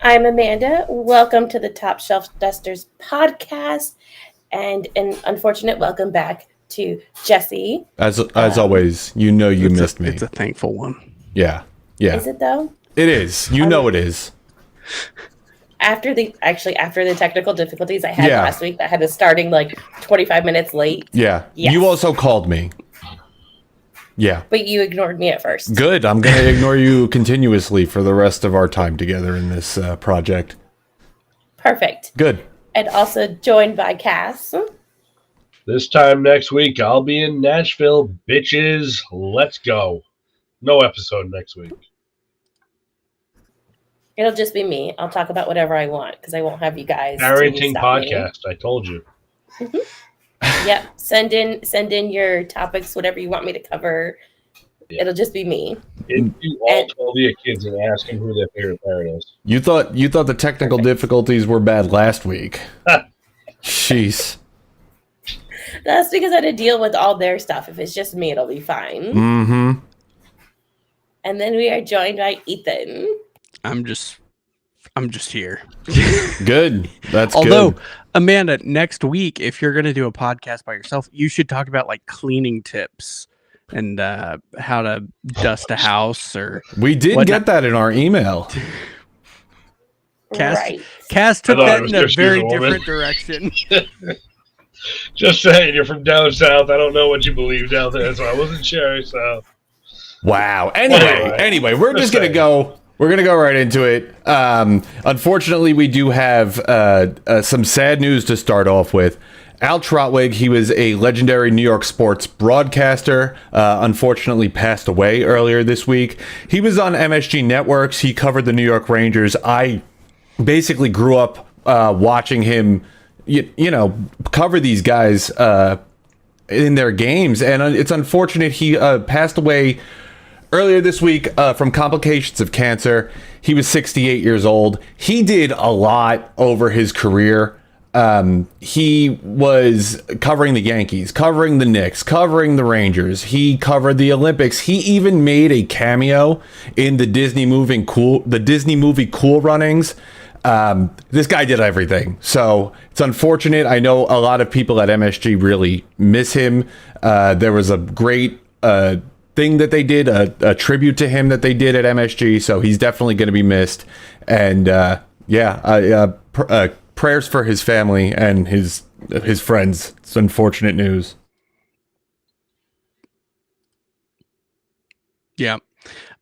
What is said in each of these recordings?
I'm Amanda. Welcome to the Top Shelf Dusters podcast, and an unfortunate welcome back to Jesse. As always, you missed me. It's a thankful one. Yeah. Is it though? It is. It is. After the technical difficulties I had last week, that had us starting like 25 minutes late. Yeah. Yes. You also called me. Yeah. But you ignored me at first. Good. I'm going to ignore you continuously for the rest of our time together in this project. Perfect. Good. And also joined by Cass. This time next week, I'll be in Nashville. Bitches, let's go. No episode next week. It'll just be me. I'll talk about whatever I want because I won't have you guys. Parenting podcast. I told you. Yep. Send in your topics, whatever you want me to cover. Yeah. It'll just be me. You all 12 of your kids and ask them who their favorite parent is. You thought the technical difficulties were bad last week. Jeez. That's because I had to deal with all their stuff. If it's just me, it'll be fine. Mm-hmm. And then we are joined by Ethan. I'm just here. Good. That's Although, good. Amanda, next week, if you're going to do a podcast by yourself, you should talk about like cleaning tips and how to dust a house or we did get that in our email. Cass took that in a very different direction. Just saying, you're from down south. I don't know what you believe down there, so I wasn't sure. So, wow. Anyway, we're just gonna go. We're gonna go right into it. Unfortunately, we do have some sad news to start off with. Al Trotwig, he was a legendary New York sports broadcaster, unfortunately passed away earlier this week. He was on MSG Networks. He covered the New York Rangers. I basically grew up watching him, you know, cover these guys in their games. And it's unfortunate he passed away earlier this week from complications of cancer. He was 68 years old. He did a lot over his career. He was covering the Yankees, covering the Knicks, covering the Rangers. He covered the Olympics. He even made a cameo in the Disney movie Cool Runnings. This guy did everything. So it's unfortunate. I know a lot of people at MSG really miss him. There was a great thing that they did, a tribute to him that they did at MSG. So he's definitely going to be missed. And prayers for his family and his friends. It's unfortunate news. Yeah.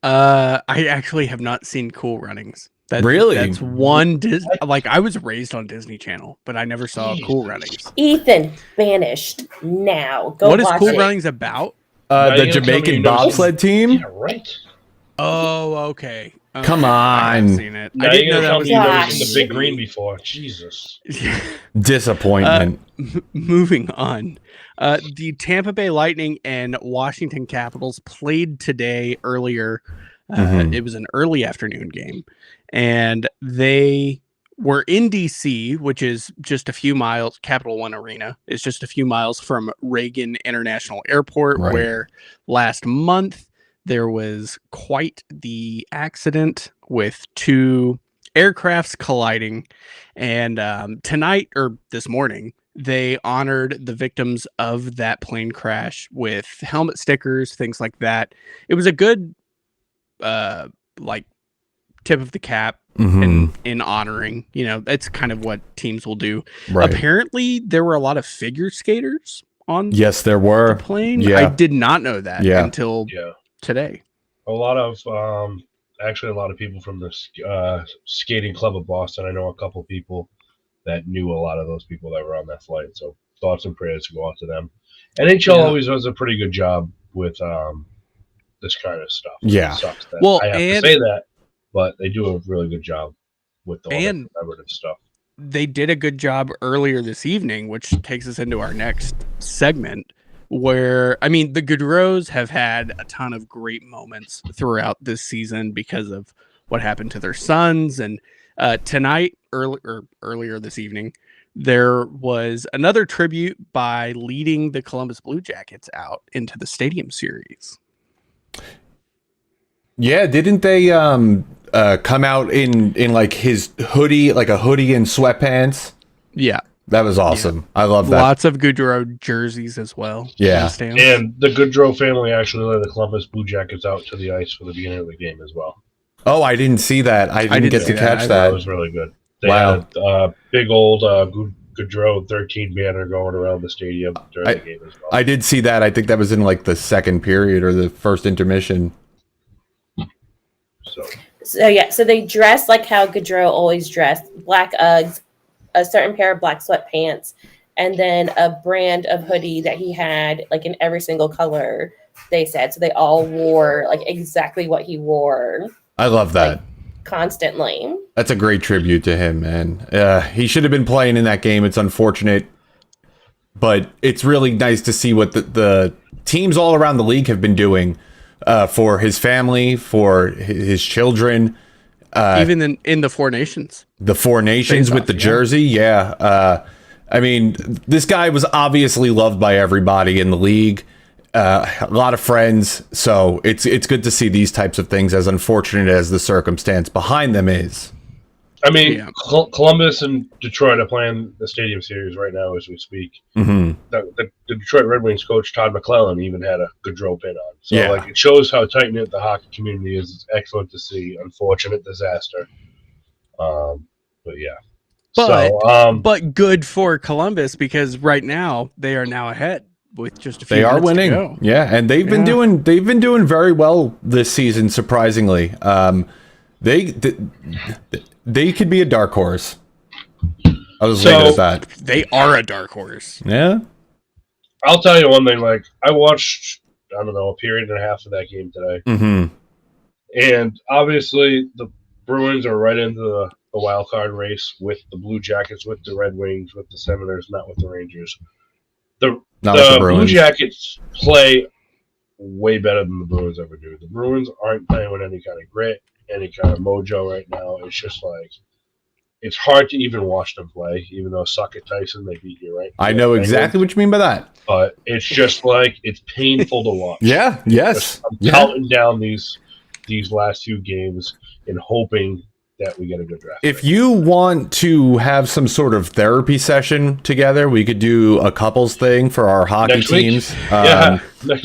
I actually have not seen Cool Runnings. Really? That's one like I was raised on Disney Channel, but I never saw Cool Runnings. Ethan, banished now. Go what is watch Cool it. Runnings about? The Jamaican bobsled team? Yeah, right. Oh, okay. Come on. I haven't seen it. Now I didn't know that was you've never seen the Big Green before. Jesus. Disappointment. Moving on. The Tampa Bay Lightning and Washington Capitals played today earlier. It was an early afternoon game. And they were in DC, which is just a few miles. Capital One Arena is just a few miles from Reagan International Airport, right, where last month there was quite the accident with two aircrafts colliding. And tonight, or this morning, they honored the victims of that plane crash with helmet stickers, things like that. It was a good, tip of the cap in honoring. You know, that's kind of what teams will do. Right. Apparently, there were a lot of figure skaters on there were. the plane. Yeah. I did not know that until today. A lot of people from the skating club of Boston. I know a couple people that knew a lot of those people that were on that flight. So thoughts and prayers to go out to them. NHL always does a pretty good job with this kind of stuff. Yeah. It sucks that I have to say that, but they do a really good job with the commemorative stuff. They did a good job earlier this evening, which takes us into our next segment, where, I mean, the Gaudreaus have had a ton of great moments throughout this season because of what happened to their sons. And tonight, earlier this evening, there was another tribute by leading the Columbus Blue Jackets out into the Stadium Series. Yeah, didn't they come out in like his hoodie, like a hoodie and sweatpants. Yeah. That was awesome. I love that. Lots of Goudreau jerseys as well. Yeah. And the Goudreau family actually led the Columbus Blue Jackets out to the ice for the beginning of the game as well. Oh, I didn't see that. I didn't get to catch that. That was really good. They had a big old Goudreau 13 banner going around the stadium during the game as well. I did see that. I think that was in like the second period or the first intermission. So they dressed like how Goudreau always dressed: black Uggs, a certain pair of black sweatpants, and then a brand of hoodie that he had like in every single color. They said so. They all wore like exactly what he wore. I love that. Like, constantly. That's a great tribute to him, man. He should have been playing in that game. It's unfortunate, but it's really nice to see what the teams all around the league have been doing for his family, for his children. Even in the Four Nations. The Four Nations with the jersey, yeah. I mean, this guy was obviously loved by everybody in the league. A lot of friends, so it's good to see these types of things, as unfortunate as the circumstance behind them is. I mean, Columbus and Detroit are playing the Stadium Series right now as we speak. Mm-hmm. The Detroit Red Wings coach Todd McClellan even had a Goudreau pin on. So like it shows how tight knit the hockey community is. It's excellent to see. Unfortunate disaster. But yeah. But good for Columbus because right now they are now ahead with just a few. They are minutes winning, to go. yeah, and they've been doing very well this season. Surprisingly, they could be a dark horse. I was thinking of that. They are a dark horse. Yeah, I'll tell you one thing. Like I watched, I don't know, a period and a half of that game today, and obviously the Bruins are right into the wild card race with the Blue Jackets, with the Red Wings, with the Senators, not with the Rangers. The Blue Jackets play way better than the Bruins ever do. The Bruins aren't playing with any kind of grit, any kind of mojo right now. It's just like it's hard to even watch them play, even though suck it Tyson, they beat you, right? I know exactly what you mean by that. But it's just like it's painful to watch. Yeah, yes. I'm counting down these last few games and hoping that we get a good draft. If you want to have some sort of therapy session together, we could do a couples thing for our hockey teams.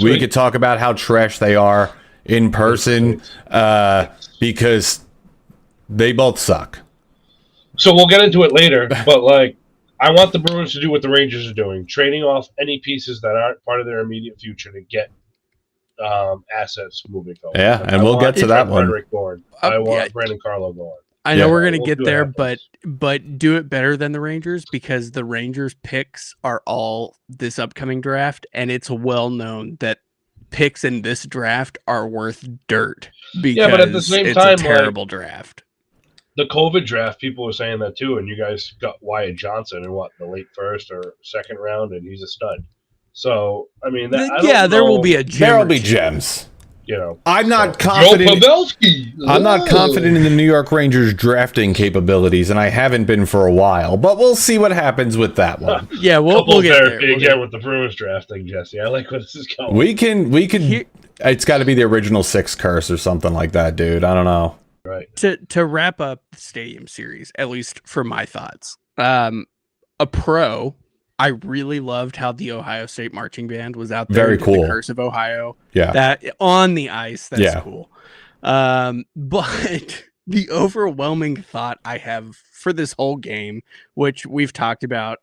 We could talk about how trash they are in person because they both suck. So we'll get into it later, but like I want the Bruins to do what the Rangers are doing, trading off any pieces that aren't part of their immediate future to get assets moving forward. Yeah, and we'll get to that one. I want Brandon Carlo going. I know we're going to get there, but do it better than the Rangers because the Rangers picks are all this upcoming draft, and it's well known that picks in this draft are worth dirt because but at the same time, a terrible draft. The COVID draft, people were saying that too, and you guys got Wyatt Johnson in the late first or second round, and he's a stud. So I mean, there will be gems. You know, I'm not confident. I'm not confident in the New York Rangers drafting capabilities, and I haven't been for a while. But we'll see what happens with that one. Yeah, we'll get there. Again with the Bruins drafting, Jesse. I like where this is going. We can. It's got to be the original six curse or something like that, dude. I don't know. Right. To wrap up the Stadium Series, at least for my thoughts, a pro. I really loved how the Ohio State marching band was out there. Very cool. The Curse of Ohio. Yeah. That on the ice. That's cool. But the overwhelming thought I have for this whole game, which we've talked about,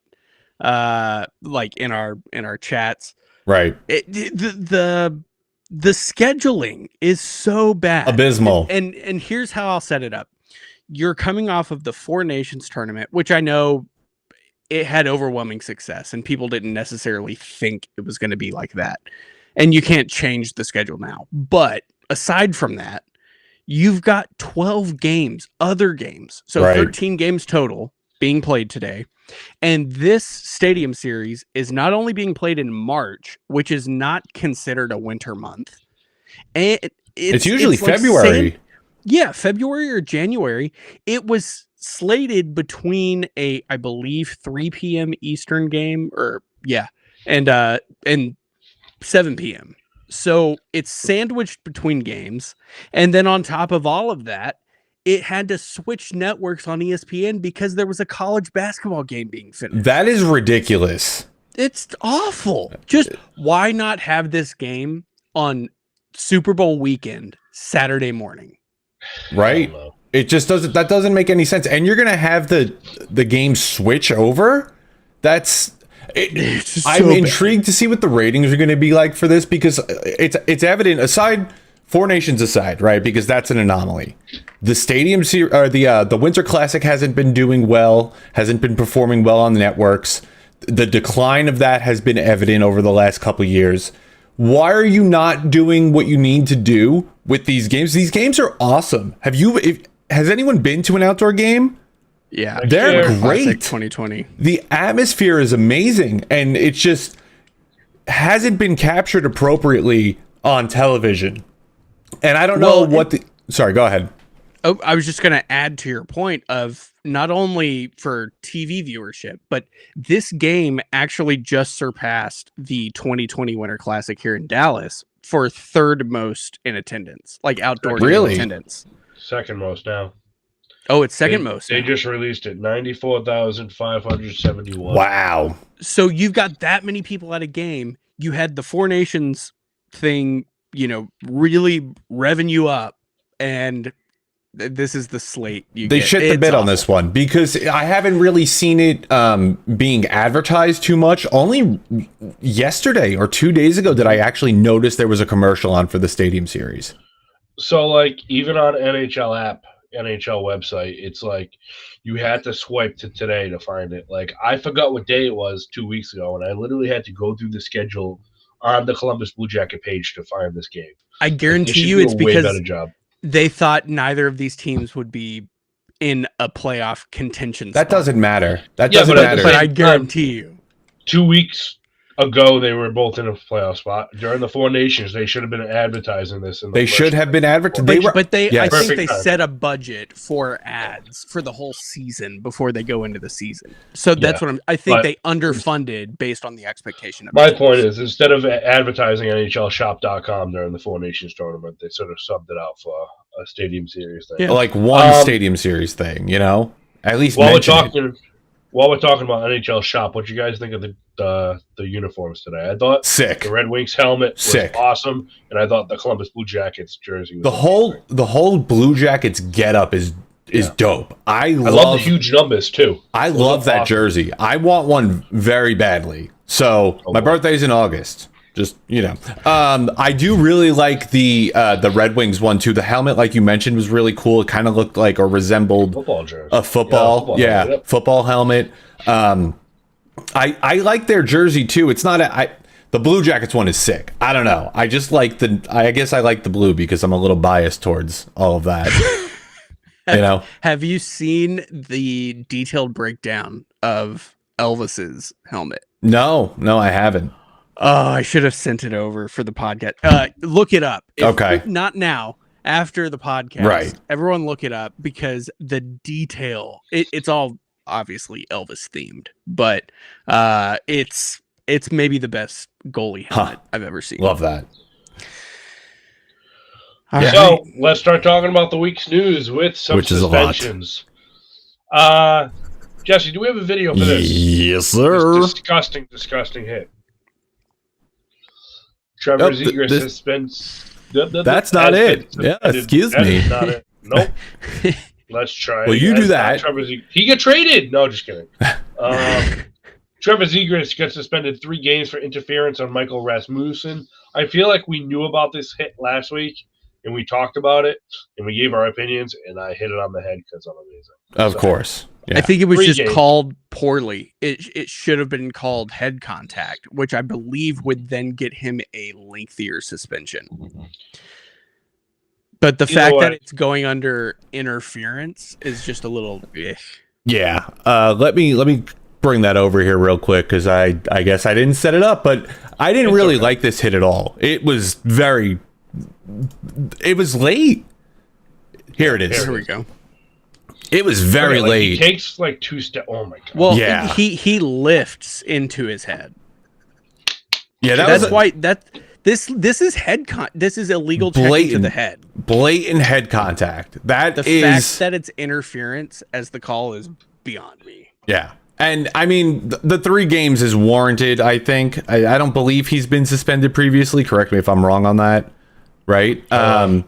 like in our chats, right? The scheduling is so bad, abysmal. And here's how I'll set it up. You're coming off of the Four Nations tournament, which I know. It had overwhelming success and people didn't necessarily think it was going to be like that. And you can't change the schedule now. But aside from that, you've got 12 games, other games. So 13 games total being played today. And this Stadium Series is not only being played in March, which is not considered a winter month. And it's usually February. February or January. It was slated between I believe 3 p.m. Eastern game and 7 p.m. So it's sandwiched between games. And then on top of all of that, it had to switch networks on ESPN because there was a college basketball game being finished. That is ridiculous. It's awful. Just why not have this game on Super Bowl weekend, Saturday morning? Right? It just doesn't make any sense. And you're going to have the game switch over? I'm intrigued to see what the ratings are going to be like for this, because it's evident, Four Nations aside, right? Because that's an anomaly. The stadium or the Winter Classic hasn't been doing well, hasn't been performing well on the networks. The decline of that has been evident over the last couple of years. Why are you not doing what you need to do with these games? These games are awesome. Has anyone been to an outdoor game? Yeah, they're great. Classic 2020. The atmosphere is amazing, and it just hasn't been captured appropriately on television. And I don't know sorry, go ahead. Oh, I was just going to add to your point of not only for TV viewership, but this game actually just surpassed the 2020 Winter Classic here in Dallas for third most in attendance, like outdoor game attendance. Second most now. Oh, it's second most. They just released it, 94,571. Wow. So you've got that many people at a game. You had the Four Nations thing, really revving you up, and this is the slate. They shit the bed on this one, because I haven't really seen it being advertised too much. Only yesterday or 2 days ago did I actually notice there was a commercial on for the Stadium Series. So, like, even on NHL app, NHL website, it's like you had to swipe to today to find it. Like, I forgot what day it was 2 weeks ago, and I literally had to go through the schedule on the Columbus Blue Jacket page to find this game. I guarantee you it's because they thought neither of these teams would be in a playoff contention spot. That doesn't matter. That doesn't matter. But I guarantee you. 2 weeks ago, they were both in a playoff spot. During the Four Nations, they should have been advertising this. They should have been advertising. I think they set a budget for ads for the whole season before they go into the season. So that's I think they underfunded based on the expectation of my point is, instead of advertising NHLshop.com during the Four Nations tournament, they sort of subbed it out for a Stadium Series thing. Yeah. Like one Stadium Series thing, at least while we're talking about NHL Shop, what you guys think of the uniforms today? I thought sick. The Red Wings helmet was awesome, and I thought the Columbus Blue Jackets jersey was the whole Blue Jackets getup is dope. I love the huge numbers too. I love that jersey. I want one very badly. So my birthday's in August. Just I do really like the Red Wings one too. The helmet, like you mentioned, was really cool. It kind of looked like or resembled a football. Football helmet. I like their jersey too. It's not the Blue Jackets one is sick. I don't know. I just like I guess I like the blue because I'm a little biased towards all of that. Have you seen the detailed breakdown of Elvis's helmet? No, I haven't. Oh, I should have sent it over for the podcast. Look it up. If not now, after the podcast. Right. Everyone look it up because the detail, it's all obviously Elvis themed, but it's maybe the best goalie helmet I've ever seen. Love that. So let's start talking about the week's news with some suspensions. Jesse, do we have a video for this? Yes, sir. This disgusting hit. Trevor Zegras suspends. That's not it. Yeah, excuse me. That's not it. Nope. Let's try. Well, you do that. He get traded. No, just kidding. Trevor Zegras gets suspended 3 games for interference on Michael Rasmussen. I feel like we knew about this hit last week, and we talked about it, and we gave our opinions, and I hit it on the head because I'm amazing. Of course. Yeah. I think it was just called poorly. It should have been called head contact, which I believe would then get him a lengthier suspension. But the fact that it's going under interference is just a little. Yeah. Let me bring that over here real quick because I guess I didn't set it up, but I didn't really like this hit at all. It was late. Here it is. Here we go. It was very late. He takes like 2 steps. Oh my god. Well, he lifts into his head. Yeah, that's This is this is illegal checking to the head. Blatant head contact. The fact that it's interference as the call is beyond me. Yeah. And I mean, the 3 games is warranted, I think. I don't believe he's been suspended previously. Correct me if I'm wrong on that. Right? But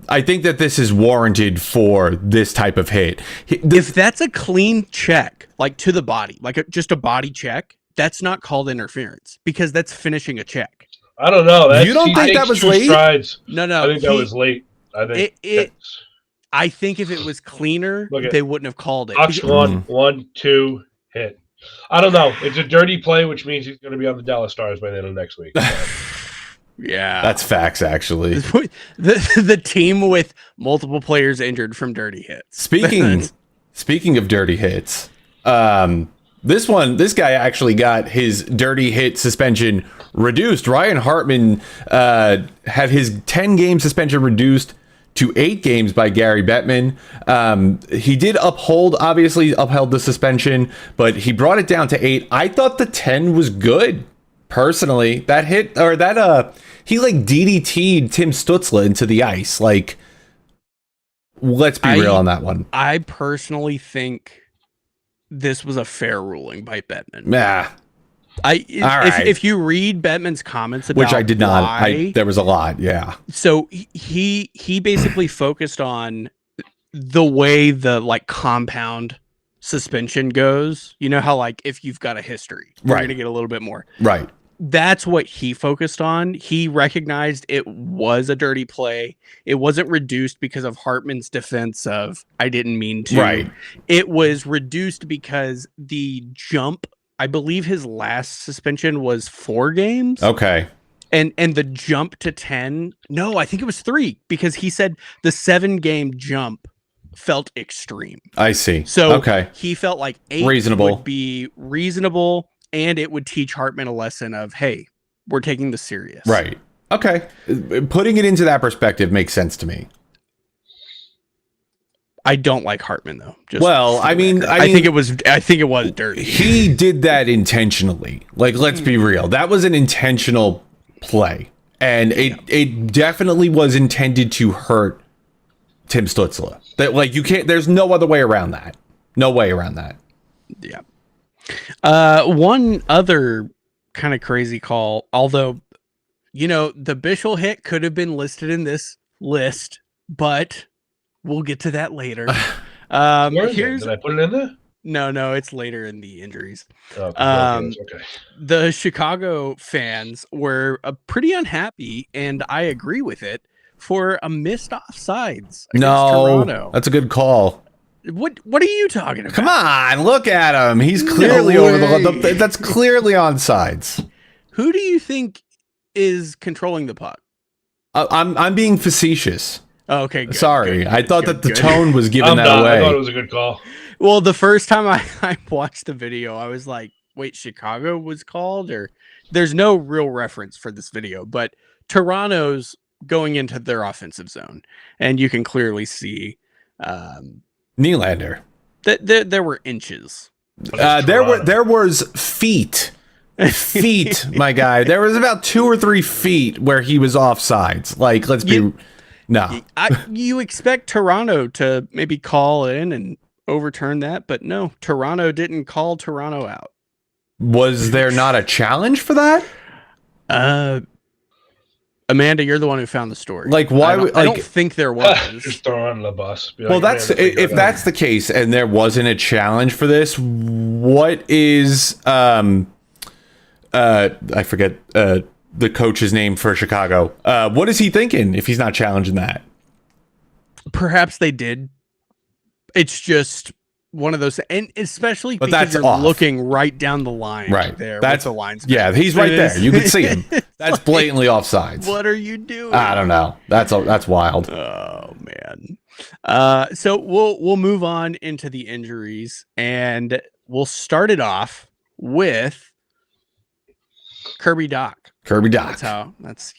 I think that this is warranted for this type of hit. If that's a clean check, like to the body, like just a body check, that's not called interference because that's finishing a check. I don't know. You don't think that was late? No. I think that was late. I think I think if it was cleaner, they wouldn't have called it. Box 1, 2, hit. I don't know. It's a dirty play, which means he's going to be on the Dallas Stars by the end of next week. Yeah, that's facts. Actually, the team with multiple players injured from dirty hits. Speaking of dirty hits, this guy actually got his dirty hit suspension reduced. Ryan Hartman had his 10-game suspension reduced to 8 games by Gary Bettman. He did upheld the suspension, but he brought it down to 8. I thought the 10 was good. Personally, that hit or that he like DDT'd Tim Stutzla into the ice. Like, let's be real on that one. I personally think this was a fair ruling by Bettman. Yeah. If you read Bettman's comments about which I did not, there was a lot. Yeah. So he basically focused on the way the like compound suspension goes. You know how like if you've got a history, you're going to get a little bit more. Right. That's what he focused on. He recognized it was a dirty play. It wasn't reduced because of Hartman's defense of I didn't mean to. Right. It was reduced because the jump, I believe his last suspension was 4 games. Okay. And the jump to 10, no, I think it was 3 because he said the 7-game jump felt extreme. I see. So he felt like 8 reasonable would be reasonable. And it would teach Hartman a lesson of, hey, we're taking this serious. Right. Okay. Putting it into that perspective makes sense to me. I don't like Hartman though. I think it was dirty. He did that intentionally. Like, let's be real. That was an intentional play. And it definitely was intended to hurt Tim Stutzla. That like you can't there's no other way around that. No way around that. Yeah. One other kind of crazy call, although, you know, the Bischel hit could have been listed in this list, but we'll get to that later. Did I put it in there? No, it's later in the injuries. Okay. The Chicago fans were pretty unhappy, and I agree with it, for a missed offsides against Toronto. That's a good call. What are you talking about? Come on, look at him. He's clearly over the that's clearly on sides. Who do you think is controlling the puck? I'm being facetious. Oh, okay. Good, sorry. Good, I thought that the tone was giving that away. I thought it was a good call. Well, the first time I watched the video, I was like, wait, Chicago was called? Or there's no real reference for this video, but Toronto's going into their offensive zone, and you can clearly see Nylander. There were inches. There was feet, my guy. There was about 2 or 3 feet where he was offsides. Like, let's be you expect Toronto to maybe call in and overturn that, but no, Toronto didn't call Toronto out. Was there not a challenge for that? Amanda, you're the one who found the story. Like, why? I don't think there was. Just throw on the bus. Well, if that's the case, and there wasn't a challenge for this, what is I forget the coach's name for Chicago. What is he thinking if he's not challenging that? Perhaps they did. It's just one of those, and especially but because you're off. looking right down the line, right there. That's the lines. Yeah, he's right there. You can see him. That's blatantly offsides. What are you doing? I don't know. That's wild. Oh man. So we'll move on into the injuries, and we'll start it off with Kirby Dach. That's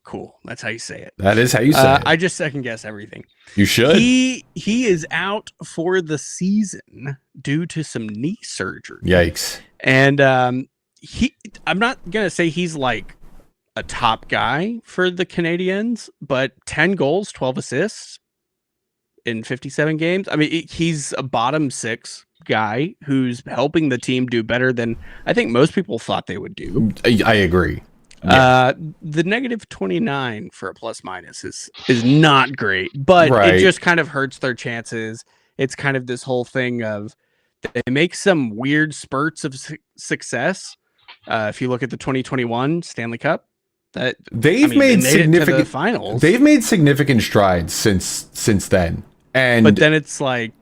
cool. That's how you say it. That is how you say it. I just second guess everything. You should. He is out for the season due to some knee surgery. Yikes. And I'm not gonna say he's like a top guy for the Canadiens, but 10 goals, 12 assists in 57 games. I mean, he's a bottom 6 guy who's helping the team do better than I think most people thought they would do. I agree. Yeah. The negative 29 for a plus minus is not great, but Right. it just kind of hurts their chances. It's kind of this whole thing of they make some weird spurts of success. If you look at the 2021 Stanley Cup, They've made significant finals. They've made significant strides since then. But then it's like,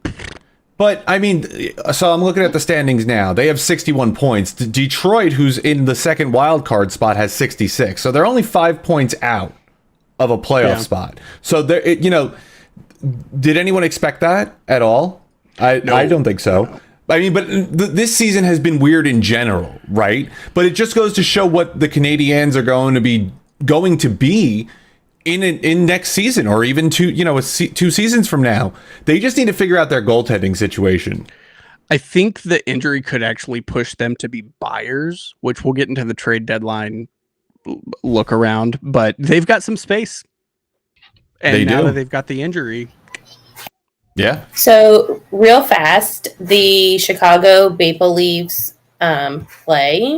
but I mean, so I'm looking at the standings now. They have 61 points. Detroit, who's in the second wild card spot, has 66. So they're only 5 points out of a playoff spot. So did anyone expect that at all? I don't think so. No. I mean, but this season has been weird in general, right? But it just goes to show what the Canadiens are going to be in next season, or even 2 seasons from now. They just need to figure out their goaltending situation. I think the injury could actually push them to be buyers, which we'll get into the trade deadline look around. But they've got some space, and now that they've got the injury. Yeah. So real fast, the Chicago Maple Leafs play.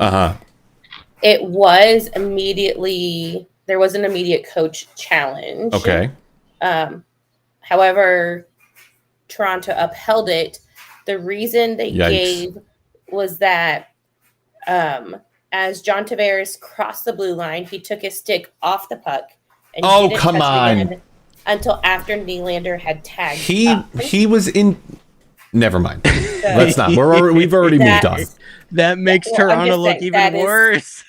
It was there was an immediate coach challenge. Okay. However, Toronto upheld it. The reason they gave was that as John Tavares crossed the blue line, he took his stick off the puck. And oh, come on. Until after Nylander had tagged. He was in. Never mind. Let's not. We've already moved on. That makes Toronto look even worse.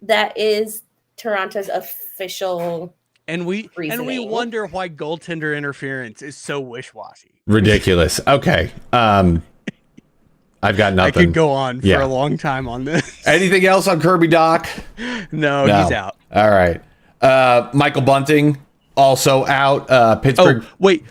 That is Toronto's official. And we reasoning. wonder why goaltender interference is so wish-washy. Ridiculous. Okay. I've got nothing. I could go on for a long time on this. Anything else on Kirby Doc? No, he's out. All right. Michael Bunting also out. Pittsburgh. Oh,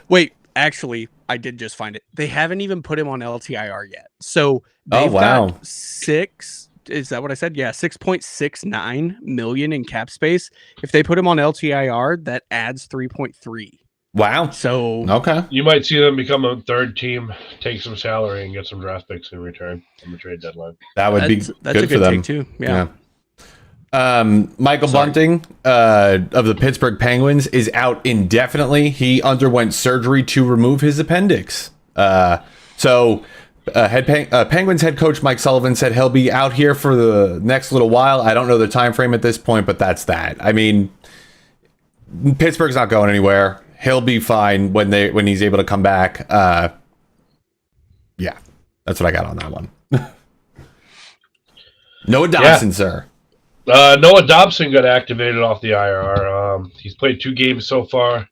wait. Actually, I did just find it. They haven't even put him on LTIR yet. So they've got 6. Is that what I said? Yeah, 6.69 million in cap space. If they put him on LTIR, that adds 3.3. Wow. So okay, you might see them become a third team, take some salary, and get some draft picks in return on the trade deadline. That would be that's good a for them take too. Yeah. Michael Bunting of the Pittsburgh Penguins is out indefinitely. He underwent surgery to remove his appendix. Penguins head coach Mike Sullivan said he'll be out here for the next little while. I don't know the time frame at this point, but that's that. I mean, Pittsburgh's not going anywhere. He'll be fine when he's able to come back. Yeah, that's what I got on that one. Noah Dobson, sir. Noah Dobson got activated off the IR. He's played 2 games so far,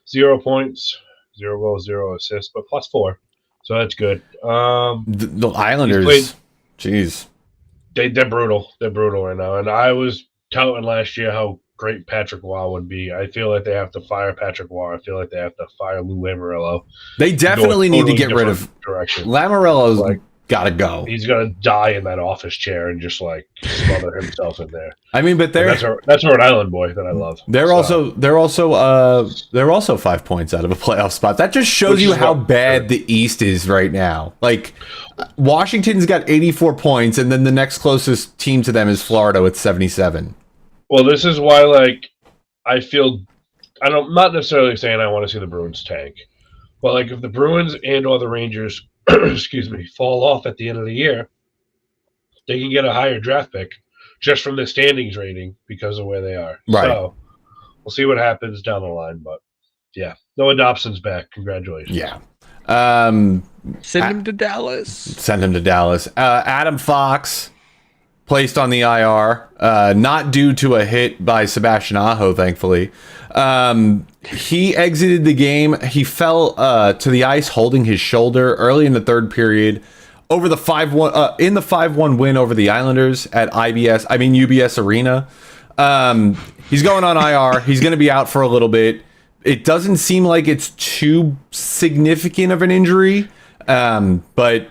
0 points, 0 goals, 0 assists, but +4. So that's good. The Islanders, jeez. They're brutal. They're brutal right now. And I was touting last year how great Patrick Waugh would be. I feel like they have to fire Patrick Waugh. I feel like they have to fire Lou Lamoriello. They definitely need to get rid of direction. Lamoriello's gotta go. He's gonna die in that office chair and just smother himself in there. I mean, but that's a Rhode Island boy that I love. They're also 5 points out of a playoff spot. That just shows you how bad the East is right now. Washington's got 84 points, and then the next closest team to them is Florida with 77. Well, this is why I'm not necessarily saying I want to see the Bruins tank, but if the Bruins and or the Rangers fall off at the end of the year, they can get a higher draft pick just from the standings rating because of where they are. Right. So we'll see what happens down the line, but yeah, Noah Dobson's back. Congratulations. Yeah. Send him to Dallas. Adam Fox placed on the IR, not due to a hit by Sebastian Aho, thankfully. He exited the game. He fell to the ice holding his shoulder early in the third period over the 5-1 in the 5-1 win over the Islanders at UBS Arena. He's going on IR. He's going to be out for a little bit. It doesn't seem like it's too significant of an injury, but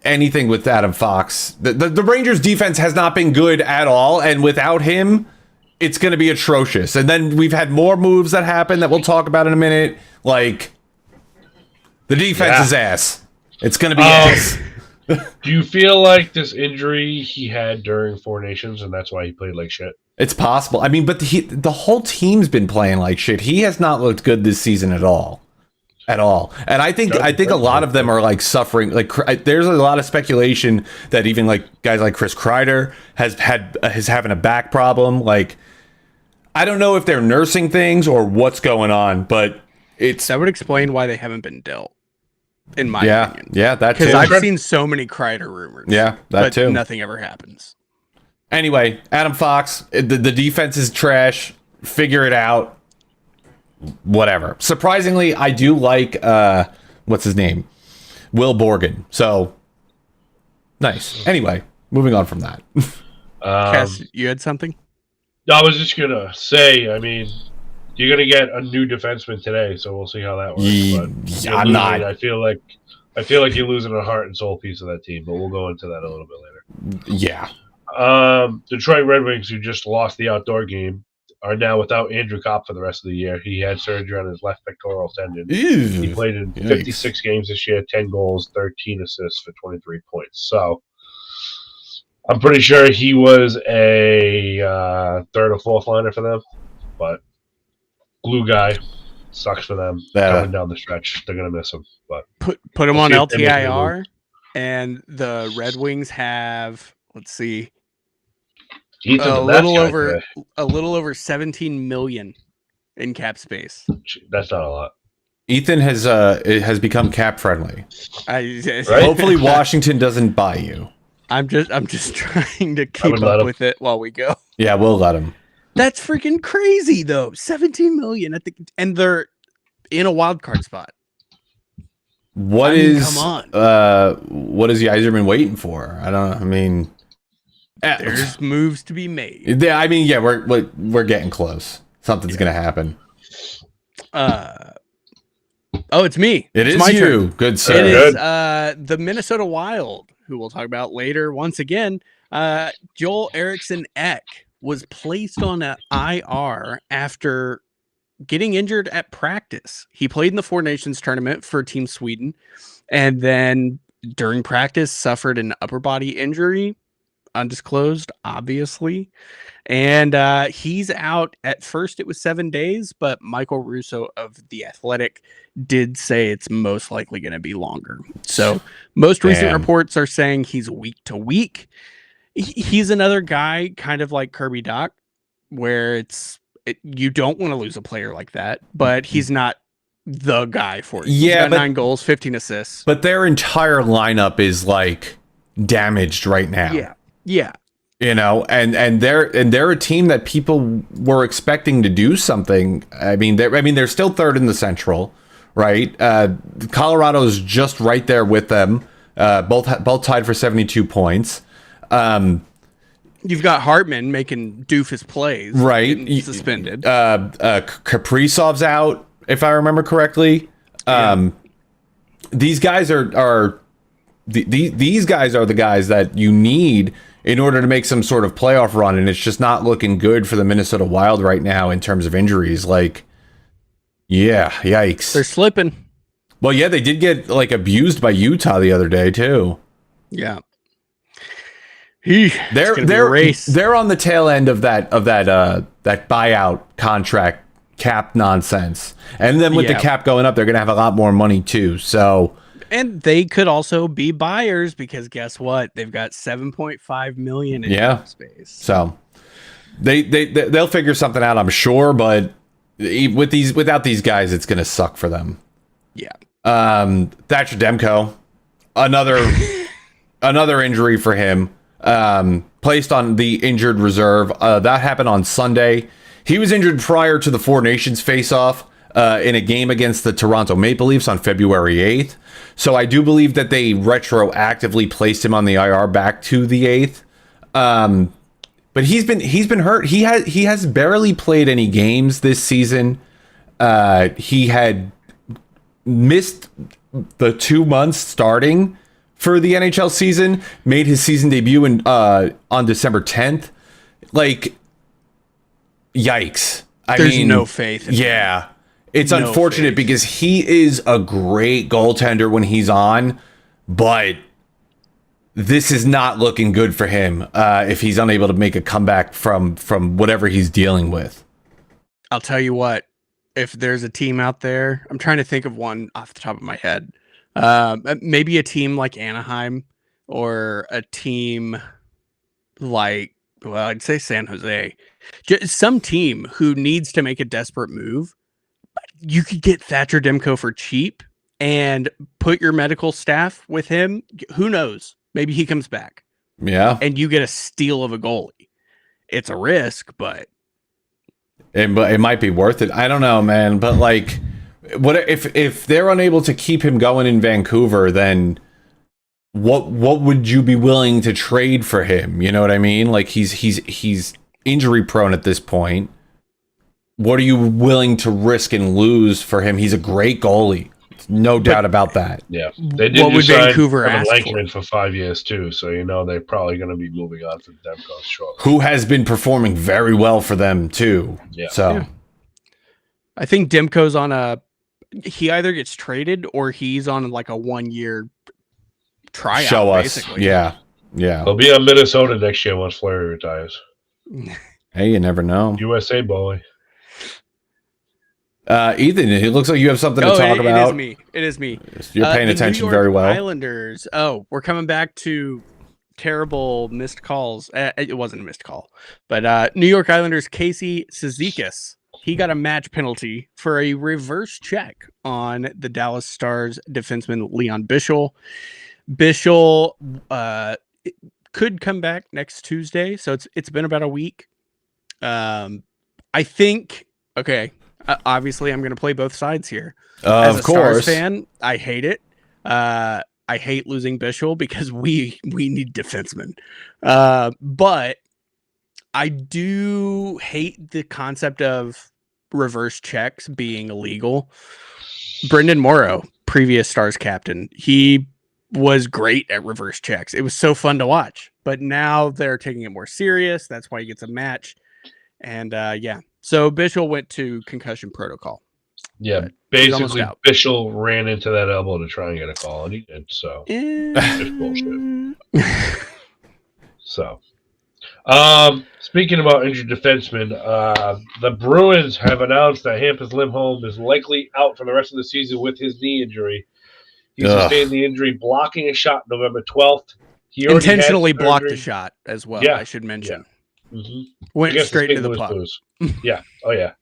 anything with Adam Fox. The Rangers defense has not been good at all, and without him, it's going to be atrocious. And then we've had more moves that happen that we'll talk about in a minute. Like, the defense is ass. It's going to be ass. Do you feel like this injury he had during Four Nations, and that's why he played like shit? It's possible. I mean, but the whole team's been playing like shit. He has not looked good this season at all. And I think a lot of them are like suffering. Like, there's a lot of speculation that even like guys like Chris Kreider is having a back problem. Like, I don't know if they're nursing things or what's going on, but that would explain why they haven't been dealt. In my opinion. Yeah, that too. Because I've seen so many Kreider rumors. Yeah, that too. Nothing ever happens. Anyway, Adam Fox, the defense is trash. Figure it out. Whatever. Surprisingly, I do like what's his name? Will Borgen. So nice. Anyway, moving on from that. Cass, you had something? I was just gonna say, I mean, you're gonna get a new defenseman today, so we'll see how that works. But I'm not. I feel like you're losing a heart and soul piece of that team, but we'll go into that a little bit later. Yeah. Detroit Red Wings, who just lost the outdoor game, are now without Andrew Kopp for the rest of the year. He had surgery on his left pectoral tendon. Ew, he played in 56 games this year, 10 goals, 13 assists for 23 points. So I'm pretty sure he was a third or fourth liner for them, but glue guy sucks for them coming down the stretch. They're gonna miss him, but put him on LTIR, and the Red Wings have, let's see, a little over 17 million in cap space. That's not a lot. Ethan has become cap friendly. Right? Hopefully Washington doesn't buy you. I'm just trying to keep up with it while we go. Yeah, we'll let him. That's freaking crazy though. 17 million and they're in a wild card spot. What is Yzerman waiting for? I don't know. I mean, there's moves to be made. Yeah, I mean, yeah, we're getting close. Something's gonna happen. Oh, it's me. It's my you. Turn. Good sir. It is the Minnesota Wild, who we'll talk about later. Once again, Joel Eriksson Ek was placed on an IR after getting injured at practice. He played in the Four Nations tournament for Team Sweden, and then during practice suffered an upper body injury, undisclosed, obviously. And he's out. At first, it was 7 days, but Michael Russo of The Athletic did say it's most likely going to be longer. So most recent reports are saying he's week to week. He's another guy, kind of like Kirby Dach, where you don't want to lose a player like that, but he's not the guy for you. Yeah, he's got 9 goals, 15 assists. But their entire lineup is like damaged right now. Yeah. You know, and they're a team that people were expecting to do something. I mean, they're still third in the Central, right? Colorado's just right there with them. Both tied for 72 points. You've got Hartman making doofus plays, right? Suspended. Kaprizov's out, if I remember correctly. These guys are these guys are the guys that you need in order to make some sort of playoff run, and it's just not looking good for the Minnesota Wild right now in terms of injuries. Like, yeah, yikes. They're slipping. Well, yeah, they did get like abused by Utah the other day too. Yeah. They're on the tail end of that buyout contract cap nonsense. And then with the cap going up, they're going to have a lot more money too. So, and they could also be buyers because guess what? They've got 7.5 million in cap space. So they'll figure something out, I'm sure, but without these guys, it's going to suck for them. Yeah. Thatcher Demko, another injury for him. Placed on the injured reserve. That happened on Sunday. He was injured prior to the Four Nations face-off in a game against the Toronto Maple Leafs on February 8th. So I do believe that they retroactively placed him on the IR back to the 8th. But he's been hurt. He has barely played any games this season. He had missed the 2 months starting for the NHL season, made his season debut on December 10th. Like, yikes. There's no faith in him. It's No unfortunate faith. because he is a great goaltender when he's on, but this is not looking good for him if he's unable to make a comeback from whatever he's dealing with. I'll tell you what, if there's a team out there, I'm trying to think of one off the top of my head. Maybe a team like Anaheim or a team like, well, I'd say San Jose. Some team who needs to make a desperate move. You could get Thatcher Demko for cheap and put your medical staff with him. Who knows? Maybe he comes back. Yeah. And you get a steal of a goalie. It's a risk, but it might be worth it. I don't know, man. But like, what if they're unable to keep him going in Vancouver? Then what would you be willing to trade for him? You know what I mean? Like he's injury prone at this point. What are you willing to risk and lose for him? He's a great goalie. No doubt about that. Yeah. They did what would Vancouver ask Lankman for 5 years too, so they're probably going to be moving on from Demko shortly. Who has been performing very well for them too. Yeah. So yeah. I think Demko's on he either gets traded or he's on like a 1-year tryout. Show us. Basically. Yeah. He'll be on Minnesota next year once Fleury retires. Hey, you never know. USA boy. Ethan, it looks like you have something to talk about. It is me. You're paying attention New York very well. Islanders. Oh, we're coming back to terrible missed calls. It wasn't a missed call, but New York Islanders Casey Cizikas. He got a match penalty for a reverse check on the Dallas Stars defenseman Leon Bichel. Bichel could come back next Tuesday, so it's been about a week. I think. Okay. Obviously, I'm going to play both sides here. As a Stars fan, I hate it. I hate losing Bichel because we need defensemen. But I do hate the concept of reverse checks being illegal. Brendan Morrow, previous Stars captain, he was great at reverse checks. It was so fun to watch. But now they're taking it more serious. That's why he gets a match. And so Bichel went to concussion protocol. Yeah, but basically Bichel ran into that elbow to try and get a call, and he did. So it's bullshit. So, speaking about injured defensemen, the Bruins have announced that Hampus Lindholm is likely out for the rest of the season with his knee injury. He sustained the injury blocking a shot November 12th. He intentionally blocked the shot as well. Yeah. I should mention. Yeah. Mm-hmm. Went straight into the puck. Yeah. Oh, yeah.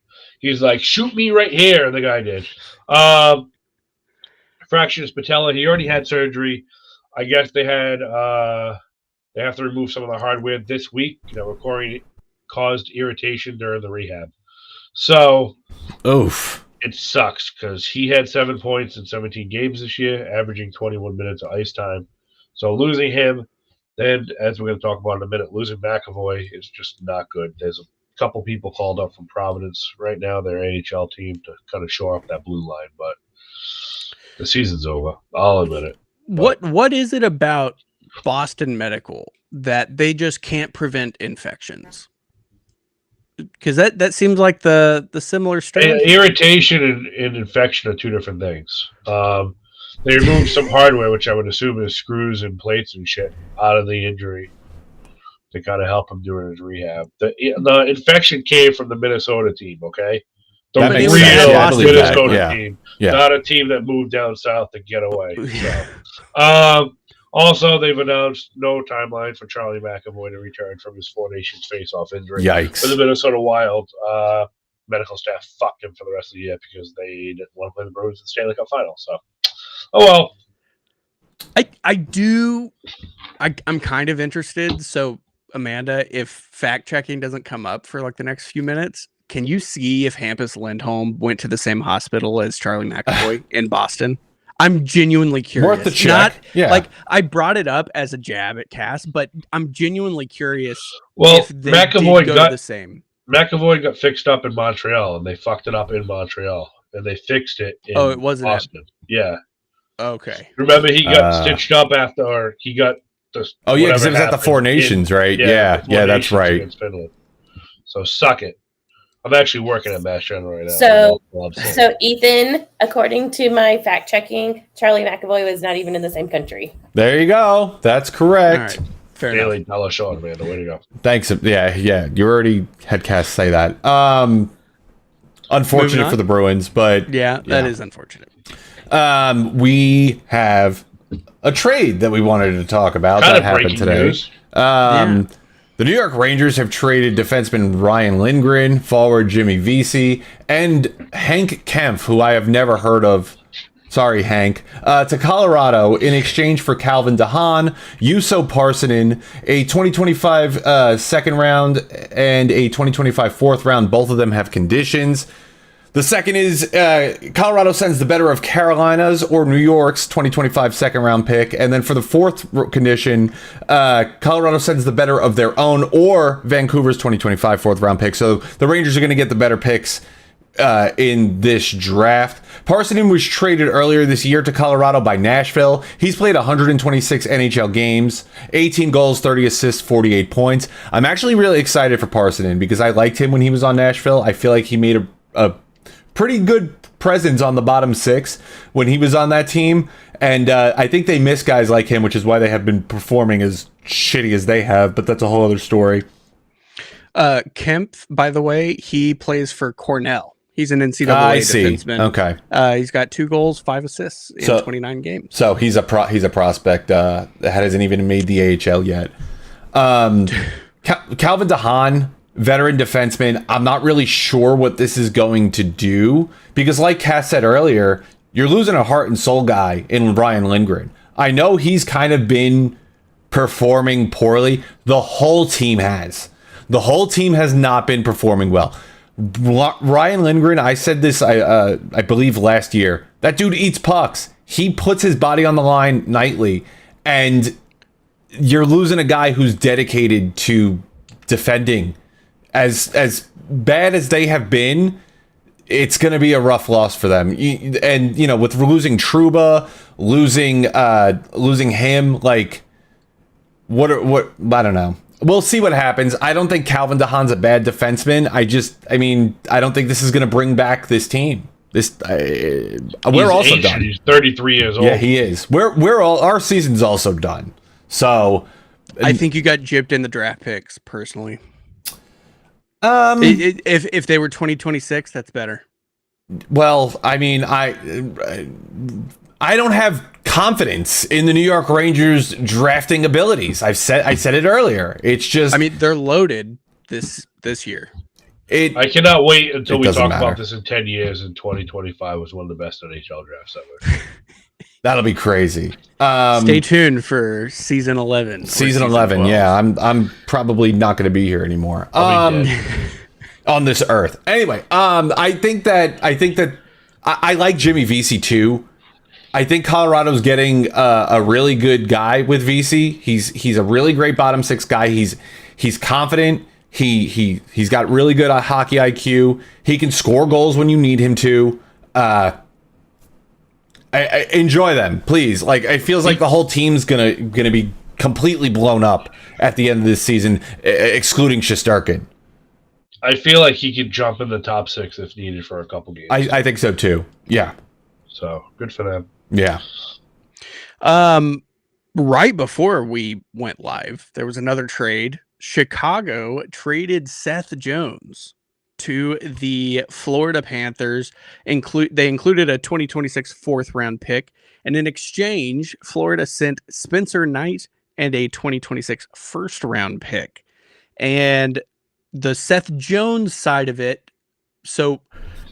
He's like, shoot me right here. And the guy did. Fractured his patella. He already had surgery. I guess they have to remove some of the hardware this week. Recording caused irritation during the rehab. So, it sucks because he had 7 points in 17 games this year, averaging 21 minutes of ice time. So losing him, then, as we're going to talk about in a minute, losing McAvoy is just not good. There's a couple people called up from Providence right now, their AHL team, to kind of shore up that blue line, but the season's over. I'll admit it. What is it about Boston Medical that they just can't prevent infections? Because that seems like the similar strain. Irritation and infection are two different things. They removed some hardware, which I would assume is screws and plates and shit, out of the injury to kind of help him during his rehab. The infection came from the Minnesota team, okay? The real Minnesota team, not a team that moved down south to get away. So. Also, they've announced no timeline for Charlie McAvoy to return from his Four Nations face-off injury. Yikes. For the Minnesota Wild, medical staff fucked him for the rest of the year because they didn't want to play the Bruins in the Stanley Cup Final. So, oh well. I'm kind of interested. So, Amanda, if fact-checking doesn't come up for like the next few minutes, can you see if Hampus Lindholm went to the same hospital as Charlie McAvoy in Boston? I'm genuinely curious. Worth the check. Like I brought it up as a jab at Cass, but I'm genuinely curious. Well, if they got the same. McAvoy got fixed up in Montreal, and they fucked it up in Montreal, and they fixed it in it wasn't Boston. Yeah. Okay. Remember, he got stitched up after he got the. Oh yeah, because it was at the happened Four Nations, right? the Four that's Nations right. against Finland. So suck it. I'm actually working at Mass General right now. So Ethan, according to my fact checking, Charlie McAvoy was not even in the same country. There you go. That's correct. All right. Fair Daily enough. dollar short, Amanda. Way to go. Thanks. Yeah. You already had Cass say that. Unfortunate for the Bruins, but Yeah, that is unfortunate. We have a trade that we wanted to talk about Kind that of happened breaking today. news. The New York Rangers have traded defenseman Ryan Lindgren, forward Jimmy Vesey, and Hank Kempf, who I have never heard of. Sorry, Hank. To Colorado in exchange for Calvin DeHaan, Juuso Parssinen, a 2025 second round, and a 2025 fourth round. Both of them have conditions. The second is Colorado sends the better of Carolina's or New York's 2025 second round pick. And then for the fourth condition, Colorado sends the better of their own or Vancouver's 2025 fourth round pick. So the Rangers are going to get the better picks in this draft. Parssinen was traded earlier this year to Colorado by Nashville. He's played 126 NHL games, 18 goals, 30 assists, 48 points. I'm actually really excited for Parssinen because I liked him when he was on Nashville. I feel like he made a pretty good presence on the bottom six when he was on that team. And I think they miss guys like him, which is why they have been performing as shitty as they have. But that's a whole other story. Kemp, by the way, he plays for Cornell. He's an NCAA defenseman. Okay. He's got 2 goals, 5 assists in 29 games. So he's a prospect that hasn't even made the AHL yet. Calvin DeHaan, veteran defenseman. I'm not really sure what this is going to do because, like Cass said earlier, you're losing a heart and soul guy in Ryan Lindgren. I know he's kind of been performing poorly. The whole team has. The whole team has not been performing well. Ryan Lindgren, I said this, I believe last year. That dude eats pucks. He puts his body on the line nightly, and you're losing a guy who's dedicated to defending. As bad as they have been, it's going to be a rough loss for them. And with losing Trouba, losing him, like what I don't know. We'll see what happens. I don't think Calvin DeHaan's a bad defenseman. I don't think this is going to bring back this team. We're also done. He's 33 years old. Yeah, he is. Our season's also done. So I think you got gypped in the draft picks, personally. If they were 2026, that's better. Well, I mean, I don't have confidence in the New York Rangers drafting abilities. I said it earlier. It's just, I mean, they're loaded this year. I cannot wait until we talk matter. about this in 10 years, and 2025 was one of the best NHL drafts ever. That'll be crazy. Stay tuned for season 11. Season 11, 12. yeah. I'm probably not going to be here anymore. On this earth. Anyway, I think that I like Jimmy Vesey too. I think Colorado's getting a really good guy with Vesey. He's a really great bottom six guy. He's confident. He's got really good hockey IQ. He can score goals when you need him to. I enjoy them, please. Like, it feels like the whole team's gonna be completely blown up at the end of this season, excluding Shesterkin. I feel like he could jump in the top 6 if needed for a couple games. I think so too. Yeah. So good for them. Yeah. Right before we went live, there was another trade. Chicago traded Seth Jones to the Florida Panthers. They included a 2026 fourth round pick, and in exchange, Florida sent Spencer Knight and a 2026 first round pick. And the Seth Jones side of it, so